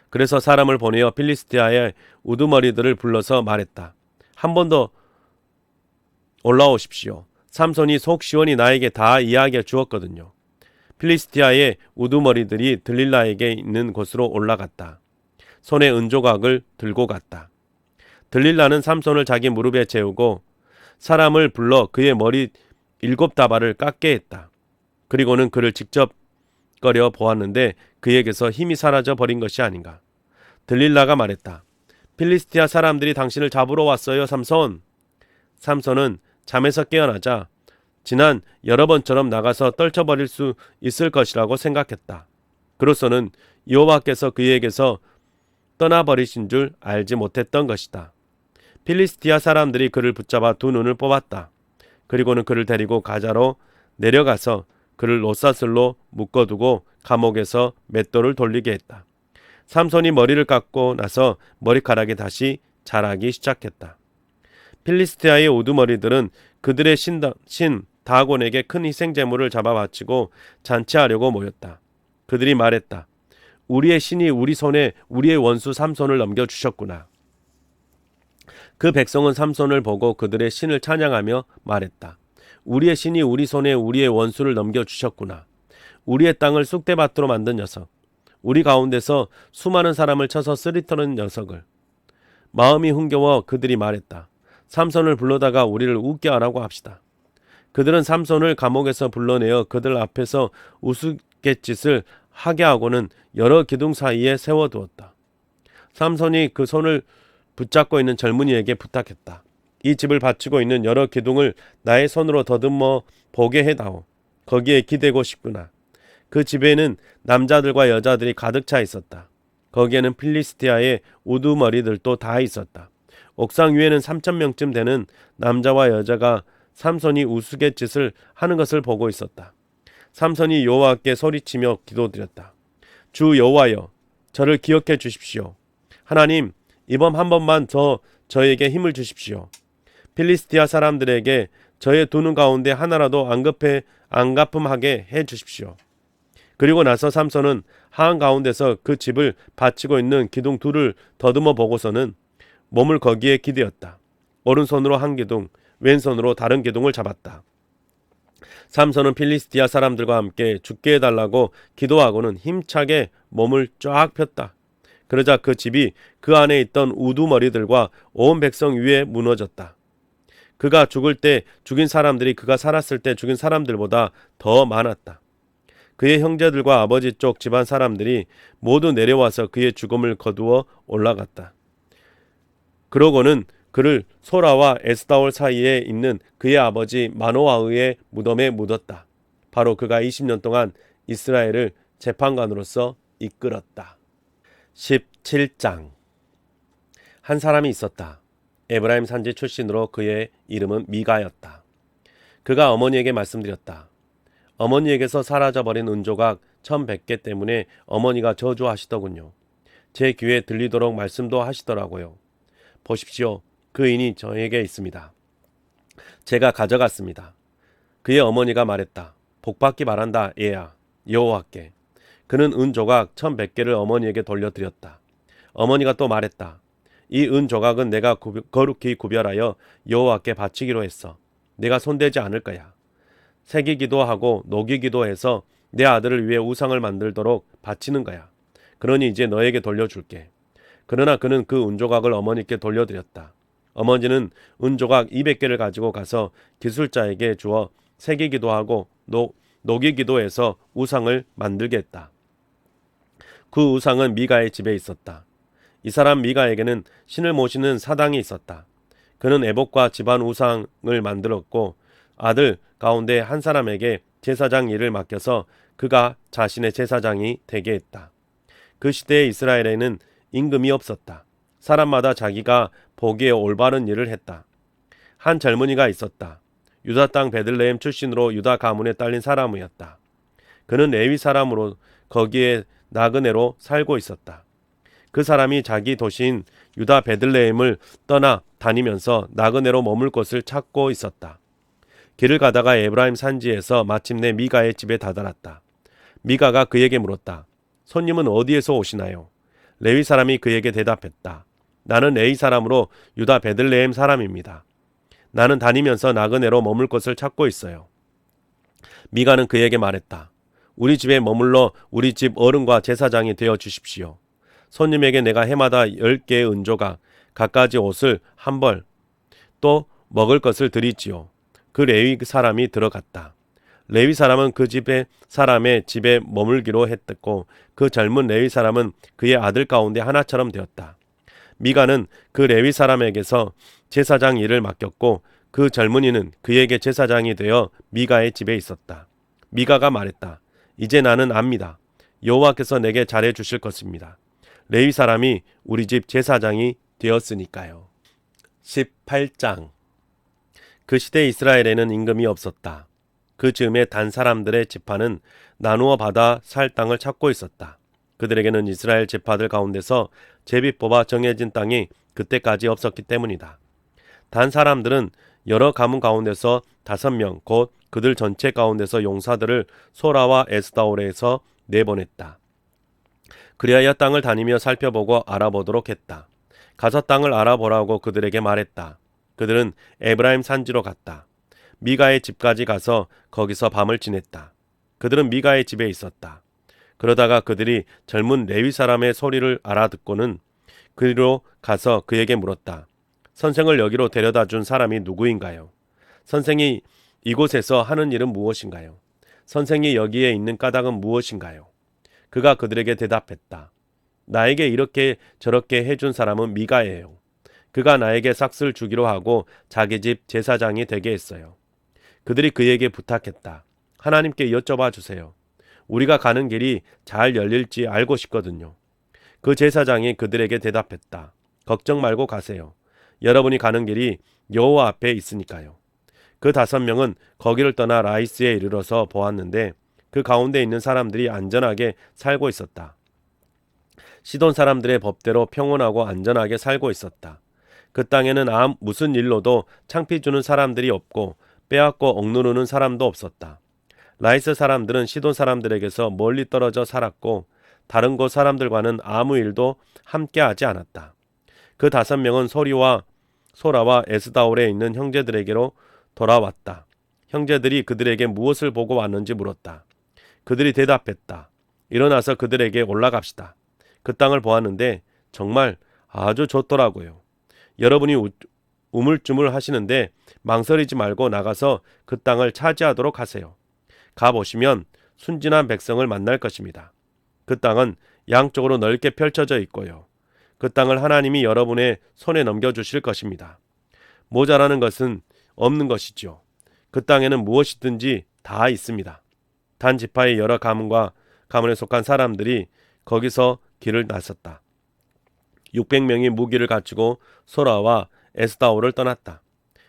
그래서 사람을 보내어 필리스티아의 우두머리들을 불러서 말했다. 한 번 더 올라오십시오. 삼손이 속 시원히 나에게 다 이야기해 주었거든요. 필리스티아의 우두머리들이 들릴라에게 있는 곳으로 올라갔다. 손에 은조각을 들고 갔다. 들릴라는 삼손을 자기 무릎에 재우고 사람을 불러 그의 머리 7다발을 깎게 했다. 그리고는 그를 직접 거려 보았는데 그에게서 힘이 사라져 버린 것이 아닌가. 들릴라가 말했다. 필리스티아 사람들이 당신을 잡으러 왔어요, 삼손. 삼손은 잠에서 깨어나자 지난 여러 번처럼 나가서 떨쳐버릴 수 있을 것이라고 생각했다. 그로서는 여호와께서 그에게서 떠나버리신 줄 알지 못했던 것이다. 필리스티아 사람들이 그를 붙잡아 2눈을 뽑았다. 그리고는 그를 데리고 가자로 내려가서 그를 롯사슬로 묶어두고 감옥에서 맷돌을 돌리게 했다. 삼손이 머리를 깎고 나서 머리카락이 다시 자라기 시작했다. 필리스티아의 우두머리들은 그들의 신 다곤에게 큰 희생제물을 잡아 바치고 잔치하려고 모였다. 그들이 말했다. 우리의 신이 우리 손에 우리의 원수 삼손을 넘겨주셨구나. 그 백성은 삼손을 보고 그들의 신을 찬양하며 말했다. 우리의 신이 우리 손에 우리의 원수를 넘겨주셨구나. 우리의 땅을 쑥대밭으로 만든 녀석. 우리 가운데서 수많은 사람을 쳐서 쓰리터는 녀석을. 마음이 흥겨워 그들이 말했다. 삼손을 불러다가 우리를 웃게 하라고 합시다. 그들은 삼손을 감옥에서 불러내어 그들 앞에서 우스갯짓을 하게 하고는 여러 기둥 사이에 세워두었다. 삼손이 그 손을 붙잡고 있는 젊은이에게 부탁했다. 이 집을 바치고 있는 여러 기둥을 나의 손으로 더듬어 보게 해다오. 거기에 기대고 싶구나. 그 집에는 남자들과 여자들이 가득 차 있었다. 거기에는 필리스티아의 우두머리들도 다 있었다. 옥상 위에는 3,000명쯤 되는 남자와 여자가 삼손이 우스갯짓을 하는 것을 보고 있었다. 삼손이 여호와께 소리치며 기도드렸다. 주 여호와여, 저를 기억해 주십시오. 하나님, 이번 한 번만 저에게 힘을 주십시오. 필리스티아 사람들에게 저의 2눈 가운데 하나라도 안 갚음하게 해 주십시오. 그리고 나서 삼손은 한가운데서 그 집을 바치고 있는 기둥 2를 더듬어 보고서는 몸을 거기에 기대었다. 오른손으로 한 기둥, 왼손으로 다른 기둥을 잡았다. 삼손은 필리스티아 사람들과 함께 죽게 해달라고 기도하고는 힘차게 몸을 쫙 폈다. 그러자 그 집이 그 안에 있던 우두머리들과 온 백성 위에 무너졌다. 그가 죽을 때 죽인 사람들이 그가 살았을 때 죽인 사람들보다 더 많았다. 그의 형제들과 아버지 쪽 집안 사람들이 모두 내려와서 그의 죽음을 거두어 올라갔다. 그러고는 그를 소라와 에스다올 사이에 있는 그의 아버지 마노아의 무덤에 묻었다. 바로 그가 20년 동안 이스라엘을 재판관으로서 이끌었다. 17장. 한 사람이 있었다. 에브라임 산지 출신으로 그의 이름은 미가였다. 그가 어머니에게 말씀드렸다. 어머니에게서 사라져버린 은조각 1100개 때문에 어머니가 저주하시더군요. 제 귀에 들리도록 말씀도 하시더라고요. 보십시오. 그 인이 저에게 있습니다. 제가 가져갔습니다. 그의 어머니가 말했다. 복받기 바란다, 얘야. 여호와께. 그는 은조각 1100개를 어머니에게 돌려드렸다. 어머니가 또 말했다. 이 은조각은 내가 거룩히 구별하여 여호와께 바치기로 했어. 내가 손대지 않을 거야. 새기기도 하고 녹이기도 해서 내 아들을 위해 우상을 만들도록 바치는 거야. 그러니 이제 너에게 돌려줄게. 그러나 그는 그 은조각을 어머니께 돌려드렸다. 어머니는 은조각 200개를 가지고 가서 기술자에게 주어 새기기도 하고 녹이기도 해서 우상을 만들게 했다. 그 우상은 미가의 집에 있었다. 이 사람 미가에게는 신을 모시는 사당이 있었다. 그는 애복과 집안 우상을 만들었고 아들 가운데 한 사람에게 제사장 일을 맡겨서 그가 자신의 제사장이 되게 했다. 그 시대의 이스라엘에는 임금이 없었다. 사람마다 자기가 보기에 올바른 일을 했다. 한 젊은이가 있었다. 유다 땅 베들레헴 출신으로 유다 가문에 딸린 사람이었다. 그는 레위 사람으로 거기에 나그네로 살고 있었다. 그 사람이 자기 도시인 유다 베들레헴을 떠나 다니면서 나그네로 머물 곳을 찾고 있었다. 길을 가다가 에브라임 산지에서 마침내 미가의 집에 다다랐다. 미가가 그에게 물었다. 손님은 어디에서 오시나요? 레위 사람이 그에게 대답했다. 나는 레위 사람으로 유다 베들레헴 사람입니다. 나는 다니면서 나그네로 머물 곳을 찾고 있어요. 미가는 그에게 말했다. 우리 집에 머물러 우리 집 어른과 제사장이 되어 주십시오. 손님에게 내가 해마다 10개의 은조각, 갖가지 옷을 한 벌, 또 먹을 것을 드리지요. 그 레위 사람이 들어갔다. 레위 사람은 그 집의 사람의 집에 머물기로 했고 그 젊은 레위 사람은 그의 아들 가운데 하나처럼 되었다. 미가는 그 레위 사람에게서 제사장 일을 맡겼고 그 젊은이는 그에게 제사장이 되어 미가의 집에 있었다. 미가가 말했다. 이제 나는 압니다. 여호와께서 내게 잘해 주실 것입니다. 레위 사람이 우리 집 제사장이 되었으니까요. 18장. 그 시대 이스라엘에는 임금이 없었다. 그 즈음에 단 사람들의 지파는 나누어 받아 살 땅을 찾고 있었다. 그들에게는 이스라엘 지파들 가운데서 제비 뽑아 정해진 땅이 그때까지 없었기 때문이다. 단 사람들은 여러 가문 가운데서 5명 곧 그들 전체 가운데서 용사들을 소라와 에스다올에서 내보냈다. 그리하여 땅을 다니며 살펴보고 알아보도록 했다. 가서 땅을 알아보라고 그들에게 말했다. 그들은 에브라임 산지로 갔다. 미가의 집까지 가서 거기서 밤을 지냈다. 그들은 미가의 집에 있었다. 그러다가 그들이 젊은 레위 사람의 소리를 알아듣고는 그리로 가서 그에게 물었다. 선생을 여기로 데려다 준 사람이 누구인가요? 선생이 이곳에서 하는 일은 무엇인가요? 선생이 여기에 있는 까닭은 무엇인가요? 그가 그들에게 대답했다. 나에게 이렇게 저렇게 해준 사람은 미가예요. 그가 나에게 삭슬 주기로 하고 자기 집 제사장이 되게 했어요. 그들이 그에게 부탁했다. 하나님께 여쭤봐 주세요. 우리가 가는 길이 잘 열릴지 알고 싶거든요. 그 제사장이 그들에게 대답했다. 걱정 말고 가세요. 여러분이 가는 길이 여호와 앞에 있으니까요. 그 5명은 거기를 떠나 라이스에 이르러서 보았는데 그 가운데 있는 사람들이 안전하게 살고 있었다. 시돈 사람들의 법대로 평온하고 안전하게 살고 있었다. 그 땅에는 무슨 일로도 창피 주는 사람들이 없고 빼앗고 억누르는 사람도 없었다. 라이스 사람들은 시돈 사람들에게서 멀리 떨어져 살았고 다른 곳 사람들과는 아무 일도 함께 하지 않았다. 그 5명은 소라와 에스다올에 있는 형제들에게로 돌아왔다. 형제들이 그들에게 무엇을 보고 왔는지 물었다. 그들이 대답했다. 일어나서 그들에게 올라갑시다. 그 땅을 보았는데 정말 아주 좋더라고요. 여러분이 우물쭈물 하시는데 망설이지 말고 나가서 그 땅을 차지하도록 하세요. 가보시면 순진한 백성을 만날 것입니다. 그 땅은 양쪽으로 넓게 펼쳐져 있고요. 그 땅을 하나님이 여러분의 손에 넘겨주실 것입니다. 모자라는 것은 없는 것이죠. 그 땅에는 무엇이든지 다 있습니다. 단 지파의 여러 가문에 속한 사람들이 거기서 길을 나섰다. 600명이 무기를 갖추고 소라와 에스다올을 떠났다.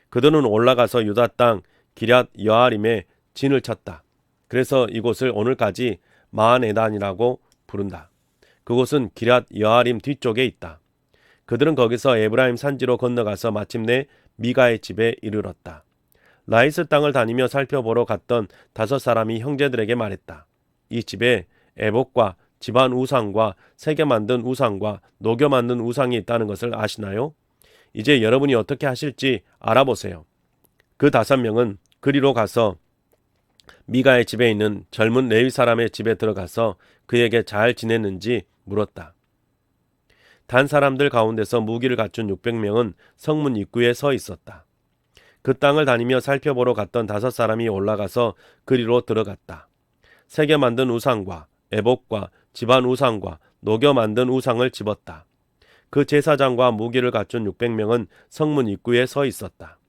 그들은 올라가서 유다 땅 기럇 여아림에 진을 쳤다. 그래서 이곳을 오늘까지 마한에단이라고 부른다. 그곳은 기럇 여아림 뒤쪽에 있다. 그들은 거기서 에브라임 산지로 건너가서 마침내 미가의 집에 이르렀다. 라이스 땅을 다니며 살펴보러 갔던 5사람이 형제들에게 말했다. 이 집에 애복과 집안 우상과 새겨 만든 우상과 녹여 만든 우상이 있다는 것을 아시나요? 이제 여러분이 어떻게 하실지 알아보세요. 그 5명은 그리로 가서 미가의 집에 있는 젊은 레위 사람의 집에 들어가서 그에게 잘 지냈는지 물었다. 단 사람들 가운데서 무기를 갖춘 600명은 성문 입구에 서 있었다. 그 땅을 다니며 살펴보러 갔던 5사람이 올라가서 그리로 들어갔다. 새겨 만든 우상과 애복과 집안 우상과 녹여 만든 우상을 집었다. 그 제사장과 무기를 갖춘 600명은 성문 입구에 서 있었다.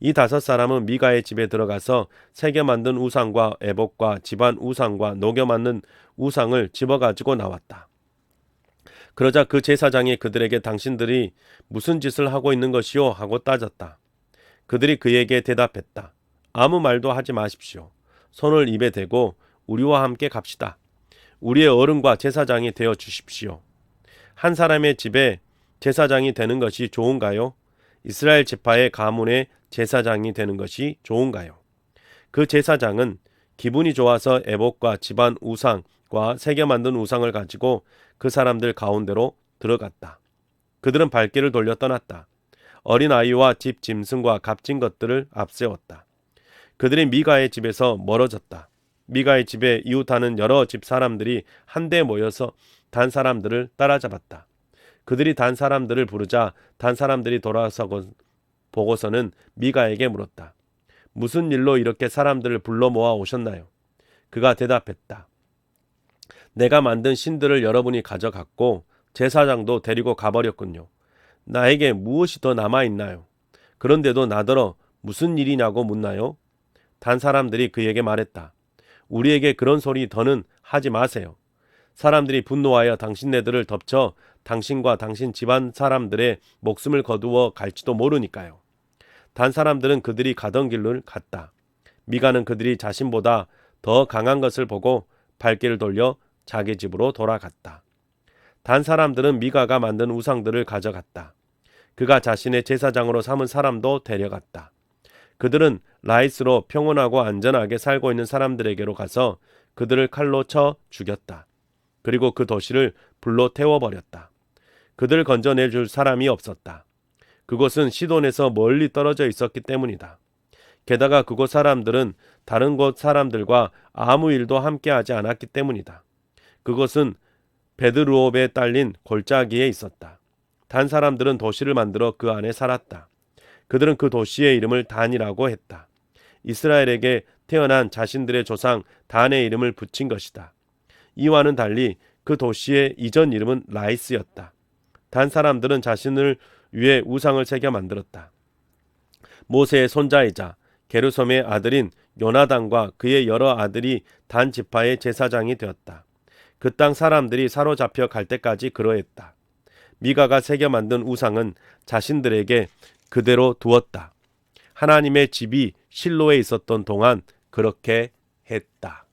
이 5사람은 미가의 집에 들어가서 새겨 만든 우상과 애복과 집안 우상과 녹여 만든 우상을 집어가지고 나왔다. 그러자 그 제사장이 그들에게 당신들이 무슨 짓을 하고 있는 것이오? 하고 따졌다. 그들이 그에게 대답했다. 아무 말도 하지 마십시오. 손을 입에 대고 우리와 함께 갑시다. 우리의 어른과 제사장이 되어 주십시오. 한 사람의 집에 제사장이 되는 것이 좋은가요? 이스라엘 지파의 가문의 제사장이 되는 것이 좋은가요? 그 제사장은 기분이 좋아서 애복과 집안 우상과 새겨 만든 우상을 가지고 그 사람들 가운데로 들어갔다. 그들은 발길을 돌려 떠났다. 어린 아이와 집 짐승과 값진 것들을 앞세웠다. 그들이 미가의 집에서 멀어졌다. 미가의 집에 이웃하는 여러 집 사람들이 한데 모여서 단 사람들을 따라잡았다. 그들이 단 사람들을 부르자 단 사람들이 돌아서 보고서는 미가에게 물었다. 무슨 일로 이렇게 사람들을 불러 모아 오셨나요? 그가 대답했다. 내가 만든 신들을 여러분이 가져갔고 제사장도 데리고 가버렸군요. 나에게 무엇이 더 남아있나요? 그런데도 나더러 무슨 일이냐고 묻나요? 단 사람들이 그에게 말했다. 우리에게 그런 소리 더는 하지 마세요. 사람들이 분노하여 당신네들을 덮쳐 당신과 당신 집안 사람들의 목숨을 거두어 갈지도 모르니까요. 단 사람들은 그들이 가던 길을 갔다. 미가는 그들이 자신보다 더 강한 것을 보고 발길을 돌려 자기 집으로 돌아갔다. 단 사람들은 미가가 만든 우상들을 가져갔다. 그가 자신의 제사장으로 삼은 사람도 데려갔다. 그들은 라이스로 평온하고 안전하게 살고 있는 사람들에게로 가서 그들을 칼로 쳐 죽였다. 그리고 그 도시를 불로 태워버렸다. 그들을 건져내줄 사람이 없었다. 그곳은 시돈에서 멀리 떨어져 있었기 때문이다. 게다가 그곳 사람들은 다른 곳 사람들과 아무 일도 함께하지 않았기 때문이다. 그곳은 베드루옵에 딸린 골짜기에 있었다. 단 사람들은 도시를 만들어 그 안에 살았다. 그들은 그 도시의 이름을 단이라고 했다. 이스라엘에게 태어난 자신들의 조상 단의 이름을 붙인 것이다. 이와는 달리 그 도시의 이전 이름은 라이스였다. 단 사람들은 자신을 위해 우상을 새겨 만들었다. 모세의 손자이자 게르솜의 아들인 요나단과 그의 여러 아들이 단 지파의 제사장이 되었다. 그 땅 사람들이 사로잡혀 갈 때까지 그러했다. 미가가 새겨 만든 우상은 자신들에게 그대로 두었다. 하나님의 집이 실로에 있었던 동안 그렇게 했다.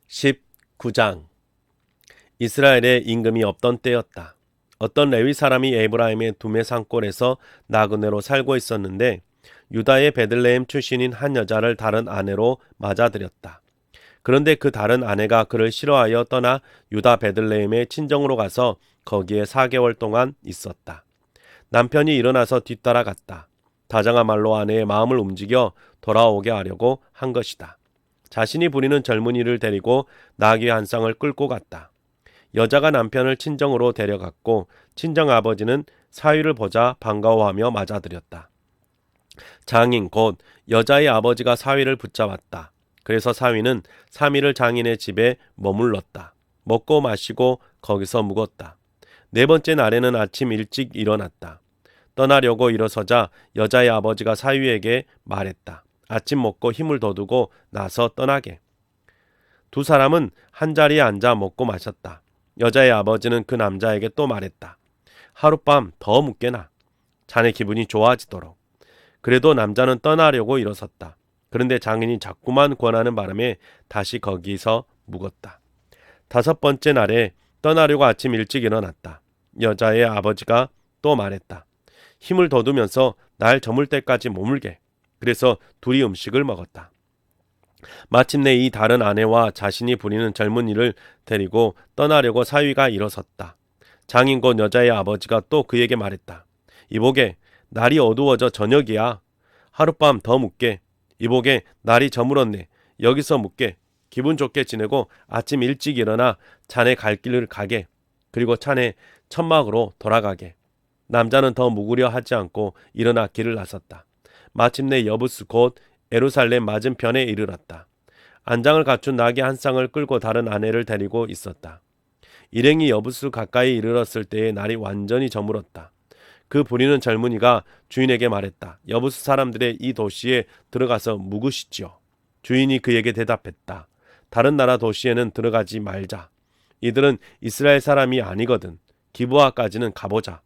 19장. 이스라엘에 임금이 없던 때였다. 어떤 레위 사람이 에브라임의 두메 산골에서 나그네로 살고 있었는데 유다의 베들레헴 출신인 한 여자를 다른 아내로 맞아들였다. 그런데 그 다른 아내가 그를 싫어하여 떠나 유다 베들레헴의 친정으로 가서 거기에 4개월 동안 있었다. 남편이 일어나서 뒤따라갔다. 다정한 말로 아내의 마음을 움직여 돌아오게 하려고 한 것이다. 자신이 부리는 젊은이를 데리고 나귀 한 쌍을 끌고 갔다. 여자가 남편을 친정으로 데려갔고 친정 아버지는 사위를 보자 반가워하며 맞아들였다. 장인 곧 여자의 아버지가 사위를 붙잡았다. 그래서 사위는 3일을 장인의 집에 머물렀다. 먹고 마시고 거기서 묵었다. 4번째 날에는 아침 일찍 일어났다. 떠나려고 일어서자 여자의 아버지가 사위에게 말했다. 아침 먹고 힘을 돋우고 나서 떠나게. 두 사람은 한 자리에 앉아 먹고 마셨다. 여자의 아버지는 그 남자에게 또 말했다. 하룻밤 더 묵게나. 자네 기분이 좋아지도록. 그래도 남자는 떠나려고 일어섰다. 그런데 장인이 자꾸만 권하는 바람에 다시 거기서 묵었다. 5번째 날에 떠나려고 아침 일찍 일어났다. 여자의 아버지가 또 말했다. 힘을 돋우면서 날 저물 때까지 머물게. 그래서 둘이 음식을 먹었다. 마침내 이 다른 아내와 자신이 부리는 젊은이를 데리고 떠나려고 사위가 일어섰다. 장인 곧 여자의 아버지가 또 그에게 말했다. 이보게, 날이 어두워져 저녁이야. 하룻밤 더 묵게. 이보게, 날이 저물었네. 여기서 묵게. 기분 좋게 지내고 아침 일찍 일어나 자네 갈 길을 가게. 그리고 자네 천막으로 돌아가게. 남자는 더 묵으려 하지 않고 일어나 길을 나섰다. 마침내 여부스 곧 예루살렘 맞은편에 이르렀다. 안장을 갖춘 나귀 한 쌍을 끌고 다른 아내를 데리고 있었다. 일행이 여부스 가까이 이르렀을 때에 날이 완전히 저물었다. 그 부리는 젊은이가 주인에게 말했다. 여부스 사람들의 이 도시에 들어가서 묵으시지요. 주인이 그에게 대답했다. 다른 나라 도시에는 들어가지 말자. 이들은 이스라엘 사람이 아니거든. 기브아까지는 가보자.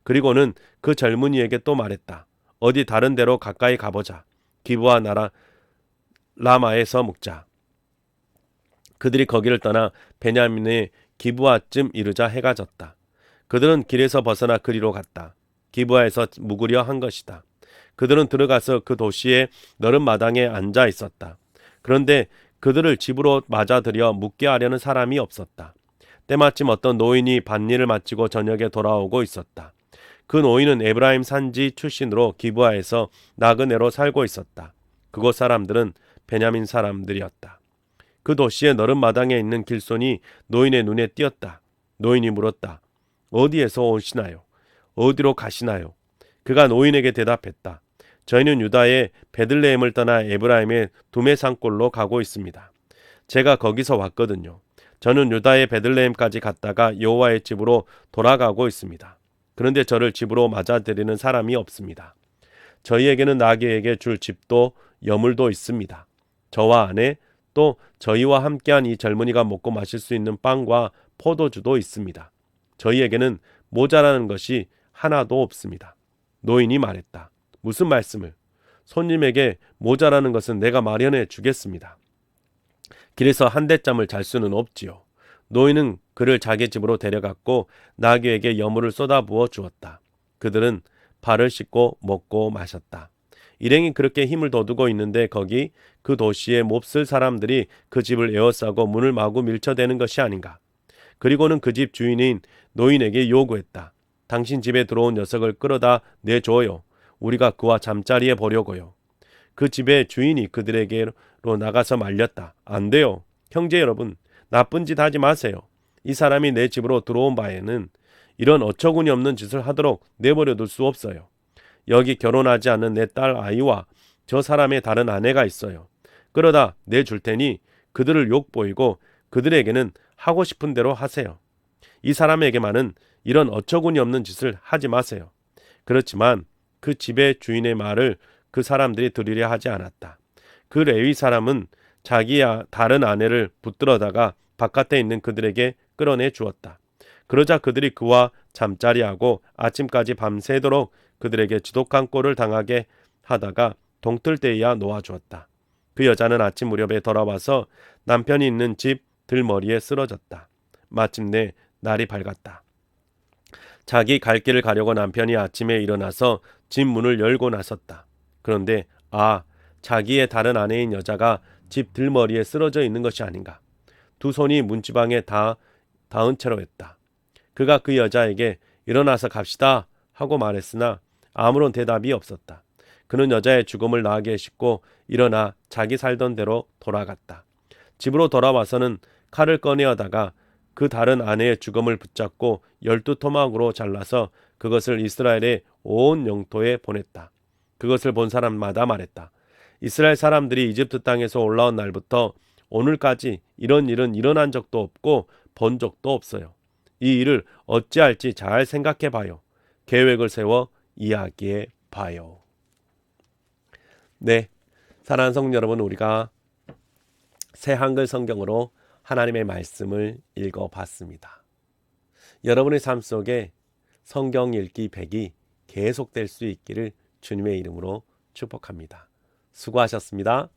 그리고는 그 젊은이에게 또 말했다. 어디 다른 데로 가까이 가보자. 기브아 나라 라마에서 묵자. 그들이 거기를 떠나 베냐민의 기브아쯤 이르자 해가 졌다. 그들은 길에서 벗어나 그리로 갔다. 기브아에서 묵으려 한 것이다. 그들은 들어가서 그 도시의 너른 마당에 앉아 있었다. 그런데 그들을 집으로 맞아들여 묵게 하려는 사람이 없었다. 때마침 어떤 노인이 밭일을 마치고 저녁에 돌아오고 있었다. 그 노인은 에브라임 산지 출신으로 기브아에서 나그네로 살고 있었다. 그곳 사람들은 베냐민 사람들이었다. 그 도시의 너른 마당에 있는 길손이 노인의 눈에 띄었다. 노인이 물었다. 어디에서 오시나요? 어디로 가시나요? 그가 노인에게 대답했다. 저희는 유다의 베들레헴을 떠나 에브라임의 두메산골로 가고 있습니다. 제가 거기서 왔거든요. 저는 유다의 베들레헴까지 갔다가 여호와의 집으로 돌아가고 있습니다. 그런데 저를 집으로 맞아들이는 사람이 없습니다. 저희에게는 나귀에게 줄 집도 여물도 있습니다. 저와 아내 또 저희와 함께한 이 젊은이가 먹고 마실 수 있는 빵과 포도주도 있습니다. 저희에게는 모자라는 것이 하나도 없습니다. 노인이 말했다. 무슨 말씀을? 손님에게 모자라는 것은 내가 마련해 주겠습니다. 길에서 한 대짬을 잘 수는 없지요. 노인은 그를 자기 집으로 데려갔고 나귀에게 여물을 쏟아부어 주었다. 그들은 발을 씻고 먹고 마셨다. 일행이 그렇게 힘을 돋우고 있는데 거기 그 도시에 몹쓸 사람들이 그 집을 에워싸고 문을 마구 밀쳐대는 것이 아닌가. 그리고는 그 집 주인인 노인에게 요구했다. 당신 집에 들어온 녀석을 끌어다 내줘요. 우리가 그와 잠자리에 보려고요. 그 집의 주인이 그들에게로 나가서 말렸다. 안 돼요. 형제 여러분, 나쁜 짓 하지 마세요. 이 사람이 내 집으로 들어온 바에는 이런 어처구니 없는 짓을 하도록 내버려 둘 수 없어요. 여기 결혼하지 않은 내 딸 아이와 저 사람의 다른 아내가 있어요. 끌어다 내줄 테니 그들을 욕보이고 그들에게는 하고 싶은 대로 하세요. 이 사람에게만은 이런 어처구니 없는 짓을 하지 마세요. 그렇지만 그 집의 주인의 말을 그 사람들이 들으려 하지 않았다. 그 레위 사람은 자기 다른 아내를 붙들어다가 바깥에 있는 그들에게 끌어내 주었다. 그러자 그들이 그와 잠자리하고 아침까지 밤새도록 그들에게 지독한 꼴을 당하게 하다가 동틀 때에야 놓아주었다. 그 여자는 아침 무렵에 돌아와서 남편이 있는 집 들머리에 쓰러졌다. 마침내 날이 밝았다. 자기 갈 길을 가려고 남편이 아침에 일어나서 집 문을 열고 나섰다. 그런데 자기의 다른 아내인 여자가 집 들머리에 쓰러져 있는 것이 아닌가. 두 손이 문지방에 닿은 채로 했다. 그가 그 여자에게 일어나서 갑시다 하고 말했으나 아무런 대답이 없었다. 그는 여자의 죽음을 나하게 싣고 일어나 자기 살던 대로 돌아갔다. 집으로 돌아와서는 칼을 꺼내어다가 그 다른 아내의 죽음을 붙잡고 12토막으로 잘라서 그것을 이스라엘의 온 영토에 보냈다. 그것을 본 사람마다 말했다. 이스라엘 사람들이 이집트 땅에서 올라온 날부터 오늘까지 이런 일은 일어난 적도 없고 본 적도 없어요. 이 일을 어찌할지 잘 생각해 봐요. 계획을 세워 이야기해 봐요. 네, 사랑하는 성도 여러분, 우리가 새 한글 성경으로 하나님의 말씀을 읽어봤습니다. 여러분의 삶 속에 성경 읽기 100이 계속될 수 있기를 주님의 이름으로 축복합니다. 수고하셨습니다.